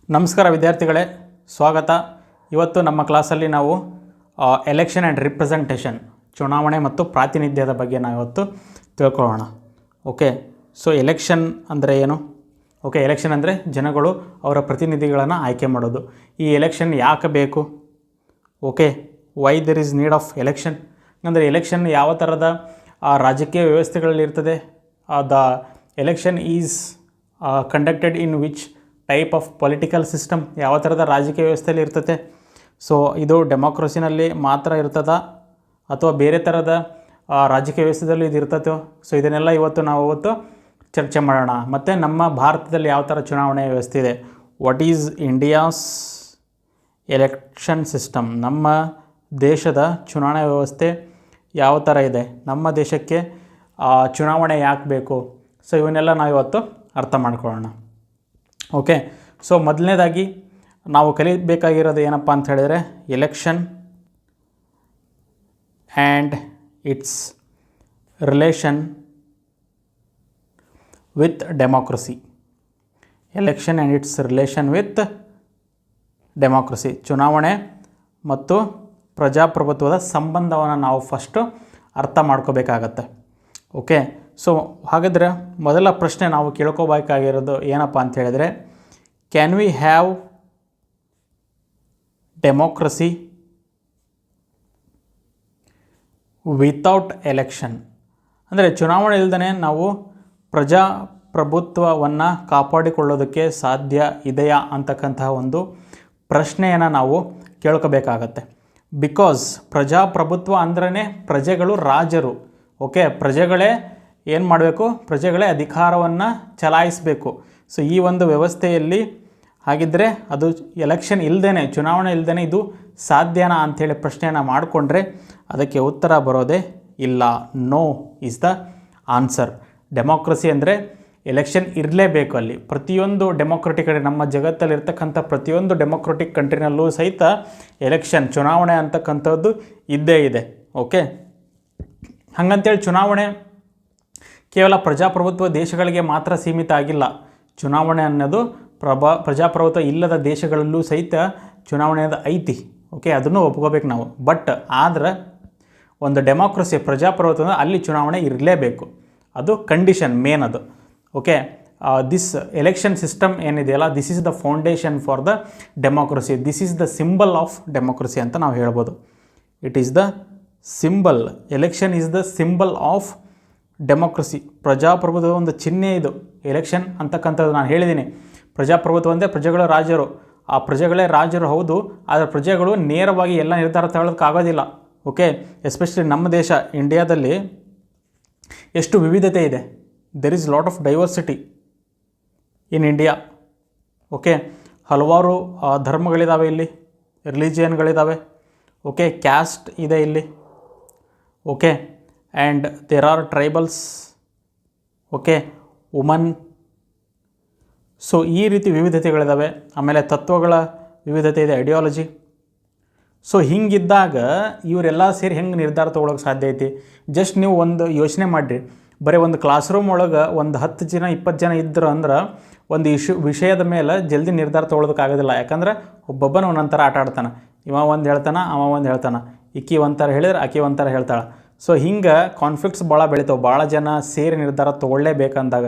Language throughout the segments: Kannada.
ನಮಸ್ಕಾರ ವಿದ್ಯಾರ್ಥಿಗಳೇ, ಸ್ವಾಗತ. ಇವತ್ತು ನಮ್ಮ ಕ್ಲಾಸಲ್ಲಿ ನಾವು ಎಲೆಕ್ಷನ್ ಆ್ಯಂಡ್ ರಿಪ್ರೆಸೆಂಟೇಷನ್, ಚುನಾವಣೆ ಮತ್ತು ಪ್ರಾತಿನಿಧ್ಯದ ಬಗ್ಗೆ ನಾವು ಇವತ್ತು ತಿಳ್ಕೊಳ್ಳೋಣ. ಓಕೆ, ಸೊ ಎಲೆಕ್ಷನ್ ಅಂದರೆ ಏನು? ಓಕೆ, ಎಲೆಕ್ಷನ್ ಅಂದರೆ ಜನಗಳು ಅವರ ಪ್ರತಿನಿಧಿಗಳನ್ನು ಆಯ್ಕೆ ಮಾಡೋದು. ಈ ಎಲೆಕ್ಷನ್ ಯಾಕೆ ಬೇಕು? Okay, why there is need of election ಅಂದರೆ ಎಲೆಕ್ಷನ್ ಯಾವ ಥರದ ರಾಜಕೀಯ ವ್ಯವಸ್ಥೆಗಳಲ್ಲಿ ಇರ್ತದೆ. The election is conducted in which type of political system, ಯಾವ ಥರದ ರಾಜಕೀಯ ವ್ಯವಸ್ಥೆಯಲ್ಲಿ ಇರ್ತದೆ. ಸೊ ಇದು ಡೆಮೋಕ್ರಸಿನಲ್ಲಿ ಮಾತ್ರ ಇರ್ತದ ಅಥವಾ ಬೇರೆ ಥರದ ರಾಜಕೀಯ ವ್ಯವಸ್ಥೆದಲ್ಲಿ ಇದು ಇರ್ತದೋ? ಸೊ ಇದನ್ನೆಲ್ಲ ಇವತ್ತು ಚರ್ಚೆ ಮಾಡೋಣ. ಮತ್ತು ನಮ್ಮ ಭಾರತದಲ್ಲಿ ಯಾವ ಥರ ಚುನಾವಣೆ ವ್ಯವಸ್ಥೆ ಇದೆ, what is India's election system, ನಮ್ಮ ದೇಶದ ಚುನಾವಣಾ ವ್ಯವಸ್ಥೆ ಯಾವ ಥರ ಇದೆ, ನಮ್ಮ ದೇಶಕ್ಕೆ ಚುನಾವಣೆ ಯಾಕೆ ಬೇಕು. ಸೊ ಇವನ್ನೆಲ್ಲ ನಾವು ಇವತ್ತು ಅರ್ಥ ಮಾಡ್ಕೊಳ್ಳೋಣ. ಓಕೆ, ಸೊ ಮೊದಲನೇದಾಗಿ ನಾವು ಕಲಿಬೇಕಾಗಿರೋದು ಏನಪ್ಪ ಅಂತ ಹೇಳಿದರೆ election and it's relation with democracy. Election and it's relation with democracy, ಚುನಾವಣೆ ಮತ್ತು ಪ್ರಜಾಪ್ರಭುತ್ವದ ಸಂಬಂಧವನ್ನು ನಾವು ಫಸ್ಟು ಅರ್ಥ ಮಾಡ್ಕೋಬೇಕಾಗತ್ತೆ. ಓಕೆ, ಸೊ ಹಾಗಾದರೆ ಮೊದಲ ಪ್ರಶ್ನೆ ನಾವು ಕೇಳ್ಕೋಬೇಕಾಗಿರೋದು ಏನಪ್ಪ ಅಂತ ಹೇಳಿದರೆ, can we have democracy without election? ಅಂದರೆ ಚುನಾವಣೆ ಇಲ್ಲದೇ ನಾವು ಪ್ರಜಾಪ್ರಭುತ್ವವನ್ನು ಕಾಪಾಡಿಕೊಳ್ಳೋದಕ್ಕೆ ಸಾಧ್ಯ ಇದೆಯಾ ಅಂತಕ್ಕಂತಹ ಒಂದು ಪ್ರಶ್ನೆಯನ್ನು ನಾವು ಕೇಳ್ಕೋಬೇಕಾಗತ್ತೆ. ಬಿಕಾಸ್ ಪ್ರಜಾಪ್ರಭುತ್ವ ಅಂದ್ರೇ ಪ್ರಜೆಗಳು ರಾಜರು. ಓಕೆ, ಪ್ರಜೆಗಳೇ ಏನು ಮಾಡಬೇಕು, ಪ್ರಜೆಗಳೇ ಅಧಿಕಾರವನ್ನು ಚಲಾಯಿಸಬೇಕು. ಸೊ ಈ ಒಂದು ವ್ಯವಸ್ಥೆಯಲ್ಲಿ ಹಾಗಿದ್ದರೆ ಅದು ಎಲೆಕ್ಷನ್ ಇಲ್ಲದೇ, ಚುನಾವಣೆ ಇಲ್ಲದೇ ಇದು ಸಾಧ್ಯನಾ ಅಂಥೇಳಿ ಪ್ರಶ್ನೆಯನ್ನು ಮಾಡಿಕೊಂಡ್ರೆ ಅದಕ್ಕೆ ಉತ್ತರ ಬರೋದೇ ಇಲ್ಲ. No is the answer. Democracy ಅಂದರೆ ಎಲೆಕ್ಷನ್ ಇರಲೇಬೇಕು. ಅಲ್ಲಿ ಪ್ರತಿಯೊಂದು ಡೆಮೋಕ್ರೆಟಿಕ್ ನಮ್ಮ ಜಗತ್ತಲ್ಲಿರ್ತಕ್ಕಂಥ ಪ್ರತಿಯೊಂದು ಡೆಮೋಕ್ರೆಟಿಕ್ ಕಂಟ್ರಿನಲ್ಲೂ ಸಹಿತ ಎಲೆಕ್ಷನ್, ಚುನಾವಣೆ ಅಂತಕ್ಕಂಥದ್ದು ಇದ್ದೇ ಇದೆ. ಓಕೆ, ಹಾಗಂತೇಳಿ ಚುನಾವಣೆ ಕೇವಲ ಪ್ರಜಾಪ್ರಭುತ್ವ ದೇಶಗಳಿಗೆ ಮಾತ್ರ ಸೀಮಿತ ಆಗಿಲ್ಲ. ಚುನಾವಣೆ ಅನ್ನೋದು ಪ್ರಜಾಪ್ರಭುತ್ವ ಇಲ್ಲದ ದೇಶಗಳಲ್ಲೂ ಸಹಿತ ಚುನಾವಣೆ ಐತಿ. ಓಕೆ, ಅದನ್ನು ಒಪ್ಕೋಬೇಕು ನಾವು. ಬಟ್ ಆದರೆ ಒಂದು ಡೆಮೋಕ್ರಸಿ, ಪ್ರಜಾಪ್ರಭುತ್ವ ಅಲ್ಲಿ ಚುನಾವಣೆ ಇರಲೇಬೇಕು. ಅದು ಕಂಡೀಷನ್ ಮೇನ್ ಅದು. ಓಕೆ, ದಿಸ್ ಎಲೆಕ್ಷನ್ ಸಿಸ್ಟಮ್ ಏನಿದೆಯಲ್ಲ, this is the foundation for the democracy, this is the symbol of democracy ಅಂತ ನಾವು ಹೇಳ್ಬೋದು. It is the symbol, election is the symbol of democracy. ಪ್ರಜಾಪ್ರಭುತ್ವದ ಒಂದು ಚಿಹ್ನೆ ಇದು ಎಲೆಕ್ಷನ್ ಅಂತಕ್ಕಂಥದ್ದು. ನಾನು ಹೇಳಿದ್ದೀನಿ, ಪ್ರಜಾಪ್ರಭುತ್ವ ಅಂದರೆ ಪ್ರಜೆಗಳು ರಾಜರು. ಆ ಪ್ರಜೆಗಳೇ ರಾಜರು ಹೌದು, ಆದರೆ ಪ್ರಜೆಗಳು ನೇರವಾಗಿ ಎಲ್ಲ ನಿರ್ಧಾರ ತಗೊಳ್ಳೋದಕ್ಕಾಗೋದಿಲ್ಲ. ಓಕೆ, ಎಸ್ಪೆಷಲಿ ನಮ್ಮ ದೇಶ ಇಂಡಿಯಾದಲ್ಲಿ ಎಷ್ಟು ವಿವಿಧತೆ ಇದೆ. There is lot of diversity in India. Okay, ಹಲವಾರು ಧರ್ಮಗಳಿದ್ದಾವೆ ಇಲ್ಲಿ, ರಿಲಿಜಿಯನ್ಗಳಿದ್ದಾವೆ. ಓಕೆ, ಕ್ಯಾಸ್ಟ್ ಇದೆ ಇಲ್ಲಿ. Okay, and there are tribals. Okay, woman. So ಈ ರೀತಿ ವಿವಿಧತೆಗಳಿದ್ದಾವೆ. ಆಮೇಲೆ ತತ್ವಗಳ ವಿವಿಧತೆ ಇದೆ, ಐಡಿಯಾಲಜಿ. ಸೊ ಹಿಂಗಿದ್ದಾಗ ಇವರೆಲ್ಲ ಸೇರಿ ಹೆಂಗೆ ನಿರ್ಧಾರ ತೊಗೊಳಕ್ಕೆ ಸಾಧ್ಯ ಐತಿ? ಜಸ್ಟ್ ನೀವು ಒಂದು ಯೋಚನೆ ಮಾಡಿರಿ, ಬರೀ ಒಂದು ಕ್ಲಾಸ್ ರೂಮ್ ಒಳಗೆ ಒಂದು 10 ಜನ 20 ಜನ ಇದ್ದರು ಅಂದ್ರೆ ಒಂದು ವಿಷಯದ ಮೇಲೆ ಜಲ್ದಿ ನಿರ್ಧಾರ ತೊಗೊಳೋದಕ್ಕಾಗೋದಿಲ್ಲ. ಯಾಕಂದ್ರೆ ಒಬ್ಬೊಬ್ಬನ ಒಂದೊಂಥರ ಆಟ ಆಡ್ತಾನೆ. ಇವ ಒಂದು ಹೇಳ್ತಾನೆ, ಅವ ಒಂದು ಹೇಳ್ತಾನೆ, ಈಕಿ ಒಂಥರ ಹೇಳಿದ್ರೆ ಆಕಿ ಒಂಥರ ಹೇಳ್ತಾಳೆ. ಸೊ ಹಿಂಗೆ ಕಾನ್ಫ್ಲಿಕ್ಟ್ಸ್ ಭಾಳ ಬೆಳಿತಾವೆ, ಭಾಳ ಜನ ಸೇರಿ ನಿರ್ಧಾರ ತೊಗೊಳ್ಳೇಬೇಕಂದಾಗ.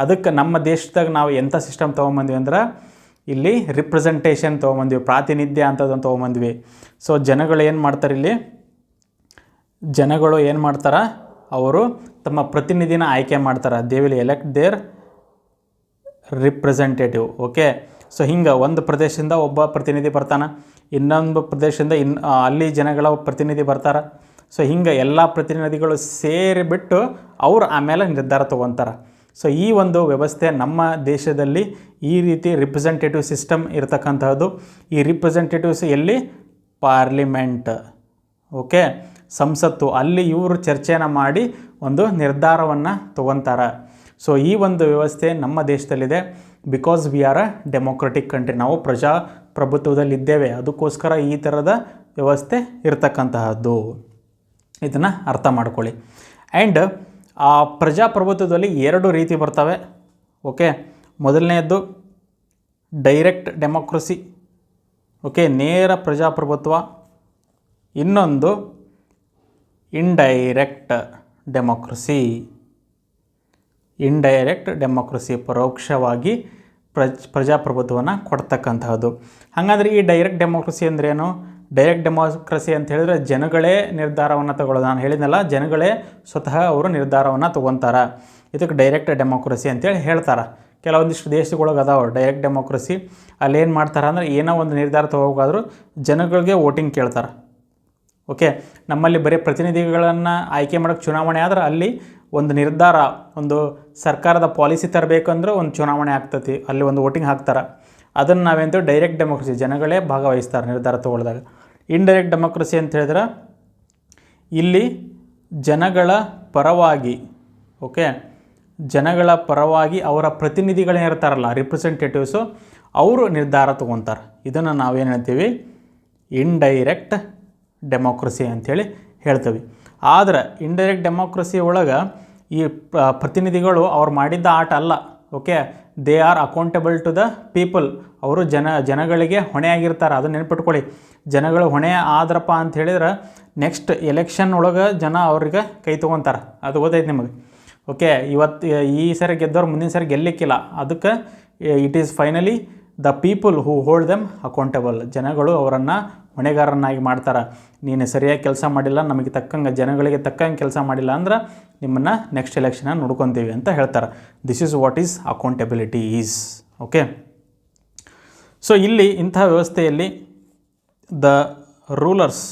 ಅದಕ್ಕೆ ನಮ್ಮ ದೇಶದಾಗ ನಾವು ಎಂಥ ಸಿಸ್ಟಮ್ ತೊಗೊಂಬಂದ್ವಿ ಅಂದ್ರೆ, ಇಲ್ಲಿ ರಿಪ್ರೆಸೆಂಟೇಷನ್ ತೊಗೊಂಬಂದ್ವಿ, ಪ್ರಾತಿನಿಧ್ಯ ಅಂತದನ್ನು ತೊಗೊಂಬಂದ್ವಿ. ಸೊ ಜನಗಳು ಏನು ಮಾಡ್ತಾರೆ, ಇಲ್ಲಿ ಜನಗಳು ಏನು ಮಾಡ್ತಾರೆ, ಅವರು ತಮ್ಮ ಪ್ರತಿನಿಧಿನ ಆಯ್ಕೆ ಮಾಡ್ತಾರೆ. They will elect their representative. Okay, so ಹಿಂಗೆ ಒಂದು ಪ್ರದೇಶದಿಂದ ಒಬ್ಬ ಪ್ರತಿನಿಧಿ ಬರ್ತಾನೆ, ಇನ್ನೊಂದು ಪ್ರದೇಶದಿಂದ ಅಲ್ಲಿ ಜನಗಳ ಪ್ರತಿನಿಧಿ ಬರ್ತಾರೆ. ಸೊ ಹಿಂಗೆ ಎಲ್ಲ ಪ್ರತಿನಿಧಿಗಳು ಸೇರಿಬಿಟ್ಟು ಅವರು ಆಮೇಲೆ ನಿರ್ಧಾರ ತೊಗೊತಾರೆ. ಸೊ ಈ ಒಂದು ವ್ಯವಸ್ಥೆ ನಮ್ಮ ದೇಶದಲ್ಲಿ ಈ ರೀತಿ ರಿಪ್ರೆಸೆಂಟೇಟಿವ್ ಸಿಸ್ಟಮ್ ಇರತಕ್ಕಂಥದ್ದು. ಈ ರಿಪ್ರೆಸೆಂಟೇಟಿವ್ಸ್ ಎಲ್ಲಿ? ಪಾರ್ಲಿಮೆಂಟ್. ಓಕೆ, ಸಂಸತ್ತು, ಅಲ್ಲಿ ಇವರು ಚರ್ಚೆಯನ್ನು ಮಾಡಿ ಒಂದು ನಿರ್ಧಾರವನ್ನು ತೊಗೊತಾರೆ. ಸೊ ಈ ಒಂದು ವ್ಯವಸ್ಥೆ ನಮ್ಮ ದೇಶದಲ್ಲಿದೆ. Because we are a democratic country, ನಾವು ಪ್ರಜಾಪ್ರಭುತ್ವದಲ್ಲಿದ್ದೇವೆ. ಅದಕ್ಕೋಸ್ಕರ ಈ ಥರದ ವ್ಯವಸ್ಥೆ ಇರತಕ್ಕಂತಹದ್ದು. ಇದನ್ನು ಅರ್ಥ ಮಾಡ್ಕೊಳ್ಳಿ. ಆ್ಯಂಡ್ ಆ ಪ್ರಜಾಪ್ರಭುತ್ವದಲ್ಲಿ 2 ರೀತಿ ಬರ್ತವೆ. ಓಕೆ, ಮೊದಲನೆಯದ್ದು ಡೈರೆಕ್ಟ್ ಡೆಮೋಕ್ರಸಿ, ಓಕೆ, ನೇರ ಪ್ರಜಾಪ್ರಭುತ್ವ. ಇನ್ನೊಂದು ಇಂಡೈರೆಕ್ಟ್ ಡೆಮೋಕ್ರಸಿ. ಇಂಡೈರೆಕ್ಟ್ ಡೆಮೋಕ್ರಸಿ, ಪರೋಕ್ಷವಾಗಿ ಪ್ರಜಾಪ್ರಭುತ್ವವನ್ನು ಕೊಡ್ತಕ್ಕಂತಹದ್ದು. ಹಾಗಾದರೆ ಈ ಡೈರೆಕ್ಟ್ ಡೆಮೋಕ್ರಸಿ ಅಂದ್ರೇನು? ಡೈರೆಕ್ಟ್ ಡೆಮೋಕ್ರಸಿ ಅಂತ ಹೇಳಿದರೆ ಜನಗಳೇ ನಿರ್ಧಾರವನ್ನು ತಗೊಳ್ಳೋದು. ನಾನು ಹೇಳಿದ್ನಲ್ಲ, ಜನಗಳೇ ಸ್ವತಃ ಅವರು ನಿರ್ಧಾರವನ್ನು ತೊಗೊತಾರೆ. ಇದಕ್ಕೆ ಡೈರೆಕ್ಟ್ ಡೆಮೋಕ್ರಸಿ ಅಂತೇಳಿ ಹೇಳ್ತಾರೆ. ಕೆಲವೊಂದಿಷ್ಟು ದೇಶಗಳಿಗೆ ಅದಾವೆ ಡೈರೆಕ್ಟ್ ಡೆಮೋಕ್ರಸಿ. ಅಲ್ಲೇನು ಮಾಡ್ತಾರೆ ಅಂದರೆ, ಏನೋ ಒಂದು ನಿರ್ಧಾರ ತೊಗೋಬೇಕಾದ್ರೂ ಜನಗಳಿಗೆ ವೋಟಿಂಗ್ ಕೇಳ್ತಾರೆ. ಓಕೆ, ನಮ್ಮಲ್ಲಿ ಬರೀ ಪ್ರತಿನಿಧಿಗಳನ್ನು ಆಯ್ಕೆ ಮಾಡೋಕ್ಕೆ ಚುನಾವಣೆ ಆದ್ರೆ ಅಲ್ಲಿ ಒಂದು ನಿರ್ಧಾರ, ಒಂದು ಸರ್ಕಾರದ ಪಾಲಿಸಿ ತರಬೇಕಂದ್ರೆ ಒಂದು ಚುನಾವಣೆ ಆಗ್ತತಿ, ಅಲ್ಲಿ ಒಂದು ವೋಟಿಂಗ್ ಹಾಕ್ತಾರೆ. ಅದನ್ನು ನಾವೇಂತೀವಿ ಡೈರೆಕ್ಟ್ ಡೆಮೋಕ್ರಸಿ, ಜನಗಳೇ ಭಾಗವಹಿಸ್ತಾರೆ ನಿರ್ಧಾರ ತೊಗೊಳ್ದಾಗ. ಇಂಡೈರೆಕ್ಟ್ ಡೆಮೋಕ್ರಸಿ ಅಂತ ಹೇಳಿದ್ರೆ ಇಲ್ಲಿ ಜನಗಳ ಪರವಾಗಿ, ಓಕೆ, ಜನಗಳ ಪರವಾಗಿ ಅವರ ಪ್ರತಿನಿಧಿಗಳೇನಿರ್ತಾರಲ್ಲ, ರಿಪ್ರೆಸೆಂಟೇಟಿವ್ಸು, ಅವರು ನಿರ್ಧಾರ ತೊಗೊತಾರೆ. ಇದನ್ನು ನಾವೇನು ಹೇಳ್ತೀವಿ? ಇಂಡೈರೆಕ್ಟ್ ಡೆಮೋಕ್ರಸಿ ಅಂಥೇಳಿ ಹೇಳ್ತೀವಿ. ಆದರೆ ಇಂಡೈರೆಕ್ಟ್ ಡೆಮೋಕ್ರಸಿ ಒಳಗೆ ಈ ಪ್ರತಿನಿಧಿಗಳು ಅವ್ರು ಮಾಡಿದ್ದ ಆಟ ಅಲ್ಲ. Okay, they are accountable to the people. ಅವರು ಜನಗಳಿಗೆ ಹೊಣೆಯಾಗಿರ್ತಾರೆ. ಅದನ್ನು ನೆನ್ಪಿಟ್ಕೊಳ್ಳಿ. ಜನಗಳು ಹೊಣೆ ಆದ್ರಪ್ಪ ಅಂತ ಹೇಳಿದ್ರೆ ನೆಕ್ಸ್ಟ್ ಎಲೆಕ್ಷನ್ ಒಳಗೆ ಜನ ಅವ್ರಿಗೆ ಕೈ ತೊಗೊತಾರೆ. ಅದು ಗೊತ್ತೈತೆ ನಿಮಗೆ. ಓಕೆ, ಈ ಸರಿ ಗೆದ್ದವ್ರು ಮುಂದಿನ ಸರಿ ಗೆಲ್ಲಿಕ್ಕಿಲ್ಲ. ಅದಕ್ಕೆ it is finally the people who hold them accountable. ಜನಗಳು ಅವರನ್ನು ಹೊಣೆಗಾರನಾಗಿ ಮಾಡ್ತಾರೆ. ನೀನು ಸರಿಯಾಗಿ ಕೆಲಸ ಮಾಡಿಲ್ಲ, ನಮಗೆ ತಕ್ಕಂಗೆ, ಜನಗಳಿಗೆ ತಕ್ಕಂಗೆ ಕೆಲಸ ಮಾಡಿಲ್ಲ ಅಂದ್ರೆ ನಿಮ್ಮನ್ನು ನೆಕ್ಸ್ಟ್ ಎಲೆಕ್ಷನ್ನ ನೋಡ್ಕೊತೀವಿ ಅಂತ ಹೇಳ್ತಾರೆ. This is what is accountability is. Okay, so ಇಲ್ಲಿ ಇಂತಹ ವ್ಯವಸ್ಥೆಯಲ್ಲಿ ದ ರೂಲರ್ಸ್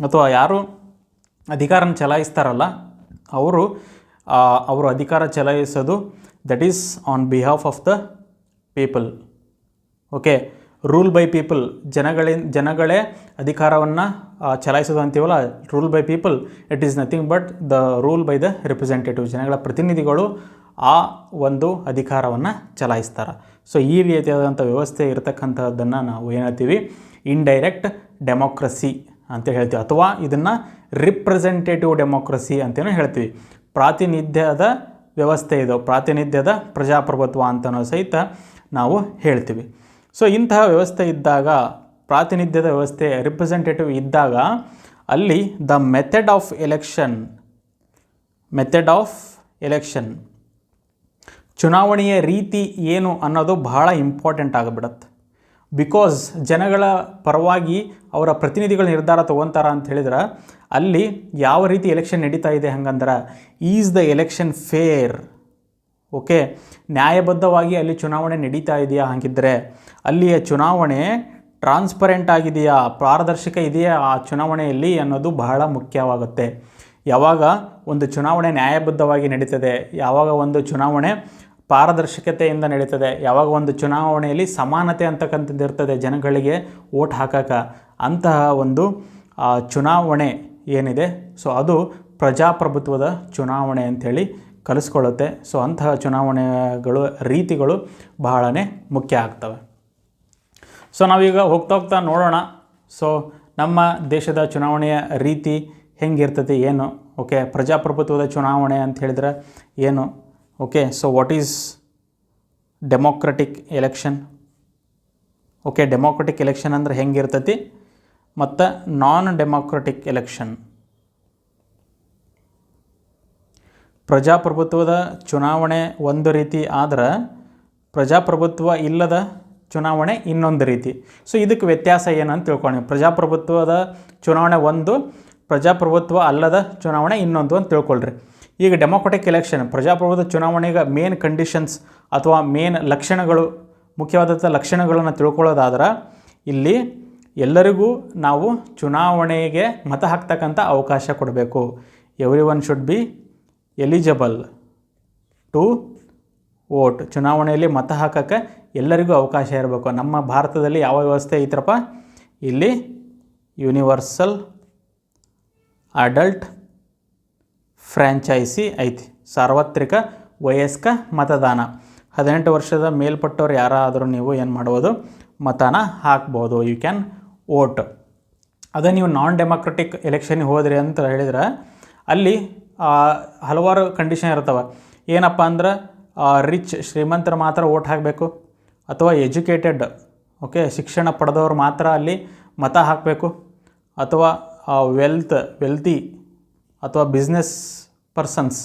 ಅಥವಾ ಯಾರು ಅಧಿಕಾರನ ಚಲಾಯಿಸ್ತಾರಲ್ಲ ಅವರು ಅಧಿಕಾರ ಚಲಾಯಿಸೋದು that is on behalf of the people. Okay, rule by people, ಜನಗಳೇ ಅಧಿಕಾರವನ್ನು ಚಲಾಯಿಸೋದು ಅಂತೀವಲ್ಲ, rule by people. It is nothing but the rule by the representative. ಜನಗಳ ಪ್ರತಿನಿಧಿಗಳು ಆ ಒಂದು ಅಧಿಕಾರವನ್ನು ಚಲಾಯಿಸ್ತಾರೆ. ಸೊ ಈ ರೀತಿಯಾದಂಥ ವ್ಯವಸ್ಥೆ ಇರತಕ್ಕಂಥದ್ದನ್ನು ನಾವು ಏನು ಹೇಳ್ತೀವಿ? ಇಂಡೈರೆಕ್ಟ್ ಡೆಮೋಕ್ರಸಿ ಅಂತ ಹೇಳ್ತೀವಿ. ಅಥವಾ ಇದನ್ನು ರಿಪ್ರೆಸೆಂಟೇಟಿವ್ ಡೆಮೋಕ್ರಸಿ ಅಂತಲೂ ಹೇಳ್ತೀವಿ. ಪ್ರಾತಿನಿಧ್ಯದ ವ್ಯವಸ್ಥೆ ಇದು, ಪ್ರಾತಿನಿಧ್ಯದ ಪ್ರಜಾಪ್ರಭುತ್ವ ಅಂತಲೂ ಸಹಿತ ನಾವು ಹೇಳ್ತೀವಿ. ಸೊ ಇಂತಹ ವ್ಯವಸ್ಥೆ ಇದ್ದಾಗ, ಪ್ರಾತಿನಿಧ್ಯದ ವ್ಯವಸ್ಥೆ, ರಿಪ್ರೆಸೆಂಟೇಟಿವ್ ಇದ್ದಾಗ, ಅಲ್ಲಿ ದ ಮೆಥಡ್ ಆಫ್ ಎಲೆಕ್ಷನ್, ಚುನಾವಣೆಯ ರೀತಿ ಏನು ಅನ್ನೋದು ಬಹಳ ಇಂಪಾರ್ಟೆಂಟ್ ಆಗಿಬಿಡುತ್ತೆ. ಬಿಕಾಸ್ ಜನಗಳ ಪರವಾಗಿ ಅವರ ಪ್ರತಿನಿಧಿಗಳ ನಿರ್ಧಾರ ತೊಗೊತಾರ ಅಂತ ಹೇಳಿದ್ರೆ ಅಲ್ಲಿ ಯಾವ ರೀತಿ ಎಲೆಕ್ಷನ್ ನಡೀತಾ ಇದೆ ಹಂಗಂದ್ರೆ, is the election fair? Okay, ನ್ಯಾಯಬದ್ಧವಾಗಿ ಅಲ್ಲಿ ಚುನಾವಣೆ ನಡೀತಾ ಇದೆಯಾ? ಹಾಗಿದ್ದರೆ ಅಲ್ಲಿಯ ಚುನಾವಣೆ ಟ್ರಾನ್ಸ್ಪರೆಂಟ್ ಆಗಿದೆಯಾ, ಪಾರದರ್ಶಕ ಇದೆಯಾ ಆ ಚುನಾವಣೆಯಲ್ಲಿ ಅನ್ನೋದು ಬಹಳ ಮುಖ್ಯವಾಗುತ್ತೆ. ಯಾವಾಗ ಒಂದು ಚುನಾವಣೆ ನ್ಯಾಯಬದ್ಧವಾಗಿ ನಡೀತದೆ, ಯಾವಾಗ ಒಂದು ಚುನಾವಣೆ ಪಾರದರ್ಶಕತೆಯಿಂದ ನಡೀತದೆ, ಯಾವಾಗ ಒಂದು ಚುನಾವಣೆಯಲ್ಲಿ ಸಮಾನತೆ ಅಂತಕ್ಕಂಥದ್ದು ಇರ್ತದೆ ಜನಗಳಿಗೆ ವೋಟ್ ಹಾಕೋಕೆ, ಅಂತಹ ಒಂದು ಚುನಾವಣೆ ಏನಿದೆ, ಸೊ ಅದು ಪ್ರಜಾಪ್ರಭುತ್ವದ ಚುನಾವಣೆ ಅಂಥೇಳಿ ಕಲಿಸ್ಕೊಳ್ಳುತ್ತೆ. ಸೊ ಅಂತಹ ಚುನಾವಣೆಗಳು, ರೀತಿಗಳು ಬಹಳನೇ ಮುಖ್ಯ ಆಗ್ತವೆ. ಸೊ ನಾವೀಗ ಹೋಗ್ತಾ ನೋಡೋಣ. ಸೊ ನಮ್ಮ ದೇಶದ ಚುನಾವಣೆಯ ರೀತಿ ಹೆಂಗಿರ್ತದೆ, ಏನು? ಓಕೆ, ಪ್ರಜಾಪ್ರಭುತ್ವದ ಚುನಾವಣೆ ಅಂತ ಹೇಳಿದ್ರೆ ಏನು? Okay, so what is democratic election? Okay, democratic election ಅಂದರೆ ಹೆಂಗಿರ್ತತಿ, ಮತ್ತು ನಾನ್ ಡೆಮೋಕ್ರೆಟಿಕ್ ಎಲೆಕ್ಷನ್. ಪ್ರಜಾಪ್ರಭುತ್ವದ ಚುನಾವಣೆ ಒಂದು ರೀತಿ ಆದ್ರೆ ಪ್ರಜಾಪ್ರಭುತ್ವ ಇಲ್ಲದ ಚುನಾವಣೆ ಇನ್ನೊಂದು ರೀತಿ. ಸೊ ಇದಕ್ಕೆ ವ್ಯತ್ಯಾಸ ಏನಂತ ತಿಳ್ಕೊಳ್ಳಿ. ಪ್ರಜಾಪ್ರಭುತ್ವದ ಚುನಾವಣೆ ಒಂದು, ಪ್ರಜಾಪ್ರಭುತ್ವ ಅಲ್ಲದ ಚುನಾವಣೆ ಇನ್ನೊಂದು ಅಂತ ತಿಳ್ಕೊಳ್ರಿ. ಈಗ ಡೆಮೋಕ್ರೆಟಿಕ್ ಎಲೆಕ್ಷನ್, ಪ್ರಜಾಪ್ರಭುತ್ವ ಚುನಾವಣೆಗೆ ಮೇನ್ ಕಂಡೀಷನ್ಸ್ ಅಥವಾ ಮೇನ್ ಲಕ್ಷಣಗಳು, ಮುಖ್ಯವಾದಂಥ ಲಕ್ಷಣಗಳನ್ನು ತಿಳ್ಕೊಳ್ಳೋದಾದ್ರೆ ಇಲ್ಲಿ ಎಲ್ಲರಿಗೂ ನಾವು ಚುನಾವಣೆಗೆ ಮತ ಹಾಕ್ತಕ್ಕಂಥ ಅವಕಾಶ ಕೊಡಬೇಕು. Everyone should be eligible to vote. ಚುನಾವಣೆಯಲ್ಲಿ ಮತ ಹಾಕೋಕ್ಕೆ ಎಲ್ಲರಿಗೂ ಅವಕಾಶ ಇರಬೇಕು. ನಮ್ಮ ಭಾರತದಲ್ಲಿ ಯಾವ ವ್ಯವಸ್ಥೆ ಐತ್ರಪ್ಪ? ಇಲ್ಲಿ ಯೂನಿವರ್ಸಲ್ ಅಡಲ್ಟ್ ಫ್ರ್ಯಾಂಚೈಸಿ ಐತಿ, ಸಾರ್ವತ್ರಿಕ ವಯಸ್ಕ ಮತದಾನ. 18 ವರ್ಷದ ಮೇಲ್ಪಟ್ಟವ್ರು ಯಾರಾದರೂ ನೀವು ಏನು ಮಾಡ್ಬೋದು? ಮತನ ಹಾಕ್ಬೋದು. You can vote. ಅದೇ ನೀವು ನಾನ್ ಡೆಮೋಕ್ರೆಟಿಕ್ ಎಲೆಕ್ಷನ್ಗೆ ಹೋದ್ರಿ ಅಂತ ಹೇಳಿದ್ರೆ ಅಲ್ಲಿ ಹಲವಾರು ಕಂಡೀಷನ್ ಇರ್ತವೆ. ಏನಪ್ಪ ಅಂದ್ರೆ ರಿಚ್, ಶ್ರೀಮಂತರು ಮಾತ್ರ ವೋಟ್ ಹಾಕಬೇಕು. ಅಥವಾ ಎಜುಕೇಟೆಡ್, ಓಕೆ, ಶಿಕ್ಷಣ ಪಡೆದವರು ಮಾತ್ರ ಅಲ್ಲಿ ಮತ ಹಾಕಬೇಕು, ಅಥವಾ ವೆಲ್ತಿ ಅಥವಾ ಬಿಸ್ನೆಸ್ ಪರ್ಸನ್ಸ್,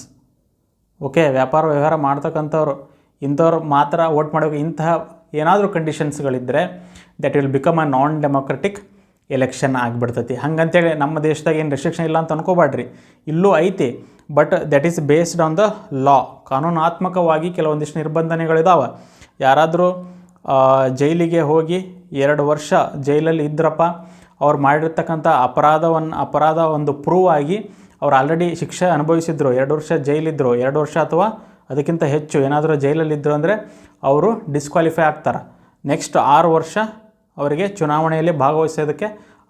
ಓಕೆ, ವ್ಯಾಪಾರ ವ್ಯವಹಾರ ಮಾಡ್ತಕ್ಕಂಥವ್ರು, ಇಂಥವ್ರು ಮಾತ್ರ ವೋಟ್ ಮಾಡಬೇಕು. ಇಂತಹ ಏನಾದರೂ ಕಂಡೀಷನ್ಸ್ಗಳಿದ್ದರೆ that will become a non democratic election ಆಗಿಬಿಡ್ತೈತಿ. ಹಂಗಂತೇಳಿ ನಮ್ಮ ದೇಶದಾಗ ಏನು ರೆಸ್ಟ್ರಿಕ್ಷನ್ ಇಲ್ಲ ಅಂತ ಅನ್ಕೋಬೇಡ್ರಿ, ಇಲ್ಲೂ ಐತಿ. But that is based on the law. ಕಾನೂನಾತ್ಮಕವಾಗಿ ಕೆಲವೊಂದಿಷ್ಟು ನಿರ್ಬಂಧನೆಗಳಿದಾವೆ. ಯಾರಾದರೂ ಜೈಲಿಗೆ ಹೋಗಿ 2 ವರ್ಷ ಜೈಲಲ್ಲಿ ಇದ್ರಪ್ಪ, ಅವ್ರು ಮಾಡಿರ್ತಕ್ಕಂಥ ಅಪರಾಧ ಒಂದು ಪ್ರೂವ್ ಆಗಿ ಅವ್ರು ಆಲ್ರೆಡಿ ಶಿಕ್ಷೆ ಅನುಭವಿಸಿದ್ರು, 2 ವರ್ಷ ಜೈಲಿದ್ದರು, 2 ವರ್ಷ ಅಥವಾ ಅದಕ್ಕಿಂತ ಹೆಚ್ಚು ಏನಾದರೂ ಜೈಲಲ್ಲಿದ್ದರು ಅಂದರೆ ಅವರು ಡಿಸ್ಕ್ವಾಲಿಫೈ ಆಗ್ತಾರೆ. ನೆಕ್ಸ್ಟ್ 6 ವರ್ಷ ಅವರಿಗೆ ಚುನಾವಣೆಯಲ್ಲಿ ಭಾಗವಹಿಸೋದಕ್ಕೆ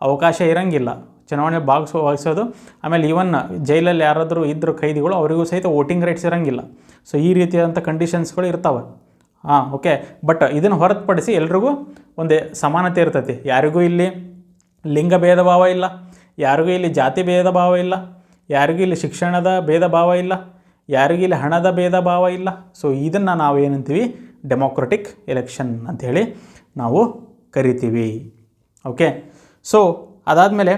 ಅವಕಾಶ ಇರೋಂಗಿಲ್ಲ. ಚುನಾವಣೆ ಭಾಗವಹಿಸೋದು, ಆಮೇಲೆ ಈವನ್ ಜೈಲಲ್ಲಿ ಯಾರಾದರೂ ಇದ್ದರೂ ಖೈದಿಗಳು, ಅವರಿಗೂ ಸಹಿತ ವೋಟಿಂಗ್ ರೈಟ್ಸ್ ಇರೋಂಗಿಲ್ಲ. ಸೊ ಈ ರೀತಿಯಾದಂಥ ಕಂಡೀಷನ್ಸ್ಗಳು ಇರ್ತಾವೆ. ಓಕೆ. ಬಟ್ ಇದನ್ನು ಹೊರತುಪಡಿಸಿ ಎಲ್ರಿಗೂ ಒಂದೇ ಸಮಾನತೆ ಇರ್ತೈತಿ. ಯಾರಿಗೂ ಇಲ್ಲಿ ಲಿಂಗ ಭೇದ ಭಾವ ಇಲ್ಲ, ಯಾರಿಗೂ ಇಲ್ಲಿ ಜಾತಿ ಭೇದ ಭಾವ ಇಲ್ಲ, ಯಾರಿಗೂ ಇಲ್ಲಿ ಶಿಕ್ಷಣದ ಭೇದ ಭಾವ ಇಲ್ಲ, ಯಾರಿಗೂ ಇಲ್ಲಿ ಹಣದ ಭೇದ ಭಾವ ಇಲ್ಲ. ಸೊ ಇದನ್ನು ನಾವು ಏನಂತೀವಿ, ಡೆಮೋಕ್ರೆಟಿಕ್ ಎಲೆಕ್ಷನ್ ಅಂಥೇಳಿ ನಾವು ಕರಿತೀವಿ. ಓಕೆ. ಸೊ ಅದಾದಮೇಲೆ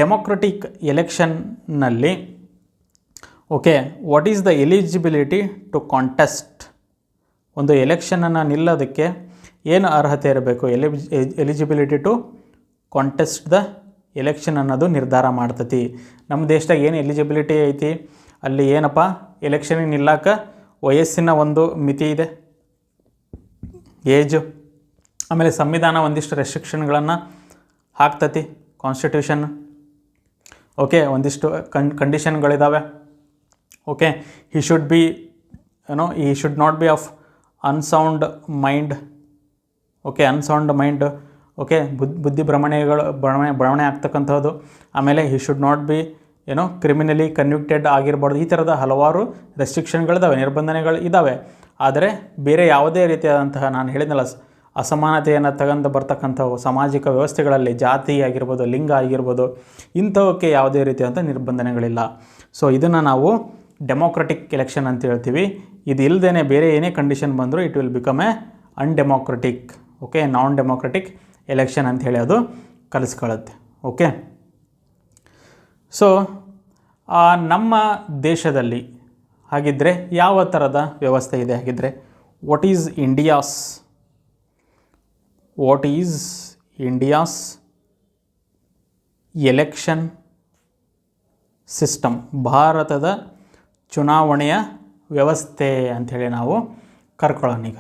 ಡೆಮೋಕ್ರೆಟಿಕ್ ಎಲೆಕ್ಷನ್ನಲ್ಲಿ okay, what is the eligibility to contest? ಒಂದು ಎಲೆಕ್ಷನನ್ನು ನಿಲ್ಲೋದಕ್ಕೆ ಏನು ಅರ್ಹತೆ ಇರಬೇಕು? Eligibility to contest the election ಅನ್ನೋದು ನಿರ್ಧಾರ ಮಾಡ್ತತಿ. ನಮ್ಮ ದೇಶದಾಗ ಏನು ಎಲಿಜಿಬಿಲಿಟಿ ಐತಿ, ಅಲ್ಲಿ ಏನಪ್ಪ, ಎಲೆಕ್ಷನಿಗೆ ನಿಲ್ಲಕ್ಕೆ ವಯಸ್ಸಿನ ಒಂದು ಮಿತಿ ಇದೆ, ಏಜು. ಆಮೇಲೆ ಸಂವಿಧಾನ ಒಂದಿಷ್ಟು ರೆಸ್ಟ್ರಿಕ್ಷನ್ಗಳನ್ನು ಹಾಕ್ತತಿ, ಕಾನ್ಸ್ಟಿಟ್ಯೂಷನ್. ಓಕೆ, ಒಂದಿಷ್ಟು ಕಂಡೀಷನ್ಗಳಿದ್ದಾವೆ. Okay, he should not be of unsound mind. Okay, unsound mind. Okay, ಬುದ್ಧಿ ಭ್ರಮಣೆ ಆಗ್ತಕ್ಕಂಥದ್ದು. ಆಮೇಲೆ he should not be criminally convicted ಆಗಿರ್ಬಾರ್ದು. ಈ ಥರದ ಹಲವಾರು ರೆಸ್ಟ್ರಿಕ್ಷನ್ಗಳಿದ್ದಾವೆ, ನಿರ್ಬಂಧನೆಗಳು ಇದ್ದಾವೆ. ಆದರೆ ಬೇರೆ ಯಾವುದೇ ರೀತಿಯಾದಂತಹ, ನಾನು ಹೇಳಿದ್ನಲ್ಲ, ಅಸಮಾನತೆಯನ್ನು ತಗೊಂಡು ಬರ್ತಕ್ಕಂಥವು ಸಾಮಾಜಿಕ ವ್ಯವಸ್ಥೆಗಳಲ್ಲಿ ಜಾತಿ ಆಗಿರ್ಬೋದು, ಲಿಂಗ ಆಗಿರ್ಬೋದು, ಇಂಥವಕ್ಕೆ ಯಾವುದೇ ರೀತಿಯಾದಂಥ ನಿರ್ಬಂಧನೆಗಳಿಲ್ಲ. ಸೊ ಇದನ್ನು ನಾವು ಡೆಮೋಕ್ರೆಟಿಕ್ ಎಲೆಕ್ಷನ್ ಅಂತ ಹೇಳ್ತೀವಿ. ಇದು ಇಲ್ಲದೇ ಬೇರೆ ಏನೇ ಕಂಡೀಷನ್ ಬಂದರೂ it will become A undemocratic, okay, non democratic election ಅಂತ ಹೇಳಿ ಅದು ಕಲಿಸ್ಕೊಳ್ಳುತ್ತೆ. ಓಕೆ. ಸೊ ನಮ್ಮ ದೇಶದಲ್ಲಿ ಹಾಗಿದ್ದರೆ ಯಾವ ಥರದ ವ್ಯವಸ್ಥೆ ಇದೆ? ಹಾಗಿದ್ದರೆ what is India's election system? ಭಾರತದ ಚುನಾವಣೆಯ ವ್ಯವಸ್ಥೆ ಅಂಥೇಳಿ ನಾವು ಕರ್ಕೊಳ್ಳೋಣ ಈಗ.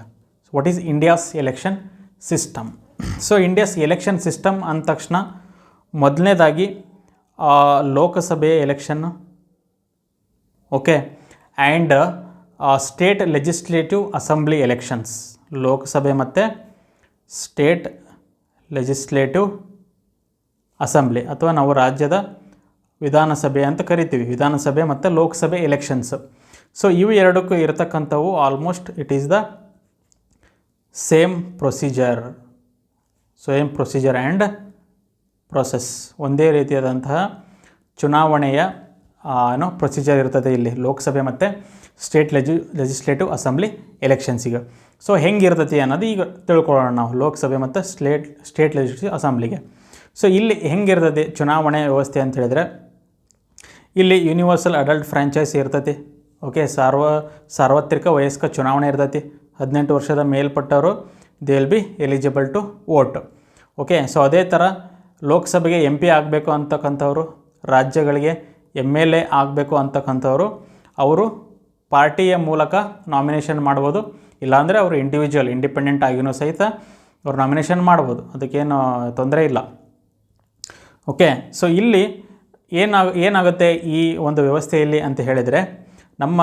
What is India's election system? So India's election system ಅಂದ ತಕ್ಷಣ ಮೊದಲನೇದಾಗಿ ಲೋಕಸಭೆ ಎಲೆಕ್ಷನ್ನು, okay, and state legislative assembly elections. Lok Sabha ಮತ್ತು ಸ್ಟೇಟ್ ಲೆಜಿಸ್ಲೇಟಿವ್ ಅಸೆಂಬ್ಲಿ, ಅಥವಾ ನಾವು ರಾಜ್ಯದ ವಿಧಾನಸಭೆ ಅಂತ ಕರಿತೀವಿ. ವಿಧಾನಸಭೆ ಮತ್ತು ಲೋಕಸಭೆ ಎಲೆಕ್ಷನ್ಸ್. ಸೊ ಇವು ಎರಡಕ್ಕೂ ಇರತಕ್ಕಂಥವು almost it is the same procedure and process. ಒಂದೇ ರೀತಿಯಾದಂತಹ ಚುನಾವಣೆಯ ಪ್ರೊಸೀಜರ್ ಇರ್ತದೆ ಇಲ್ಲಿ ಲೋಕಸಭೆ ಮತ್ತು ಸ್ಟೇಟ್ ಲೆಜಿಸ್ಲೇಟಿವ್ ಅಸೆಂಬ್ಲಿ ಎಲೆಕ್ಷನ್ಸಿಗೆ. ಸೊ ಹೆಂಗಿರ್ತತಿ ಅನ್ನೋದು ಈಗ ತಿಳ್ಕೊಳ್ಳೋಣ ನಾವು ಲೋಕಸಭೆ ಮತ್ತು ಸ್ಟೇಟ್ ಲೆಜಿಸ್ಲೇಟಿವ್ ಅಸೆಂಬ್ಲಿಗೆ. ಸೊ ಇಲ್ಲಿ ಹೆಂಗಿರ್ತದೆ ಚುನಾವಣೆ ವ್ಯವಸ್ಥೆ ಅಂತ ಹೇಳಿದರೆ, ಇಲ್ಲಿ ಯೂನಿವರ್ಸಲ್ ಅಡಲ್ಟ್ ಫ್ರ್ಯಾಂಚೈಸ್ ಇರ್ತೈತಿ. ಓಕೆ, ಸಾರ್ವತ್ರಿಕ ವಯಸ್ಕ ಚುನಾವಣೆ ಇರ್ತೈತಿ. 18 ವರ್ಷದ ಮೇಲ್ಪಟ್ಟವರು they will be eligible to vote. Okay. So ಅದೇ ಥರ ಲೋಕಸಭೆಗೆ MP ಆಗಬೇಕು ಅಂತಕ್ಕಂಥವ್ರು, ರಾಜ್ಯಗಳಿಗೆ MLA ಆಗಬೇಕು ಅಂತಕ್ಕಂಥವ್ರು, ಅವರು ಪಾರ್ಟಿಯ ಮೂಲಕ ನಾಮಿನೇಷನ್ ಮಾಡ್ಬೋದು. ಇಲ್ಲಾಂದರೆ ಅವರು ಇಂಡಿಪೆಂಡೆಂಟ್ ಆಗಿನೂ ಸಹಿತ ಅವ್ರು ನಾಮಿನೇಷನ್ ಮಾಡ್ಬೋದು, ಅದಕ್ಕೇನು ತೊಂದರೆ ಇಲ್ಲ. ಓಕೆ. ಸೊ ಇಲ್ಲಿ ಏನಾಗುತ್ತೆ ಈ ಒಂದು ವ್ಯವಸ್ಥೆಯಲ್ಲಿ ಅಂತ ಹೇಳಿದರೆ, ನಮ್ಮ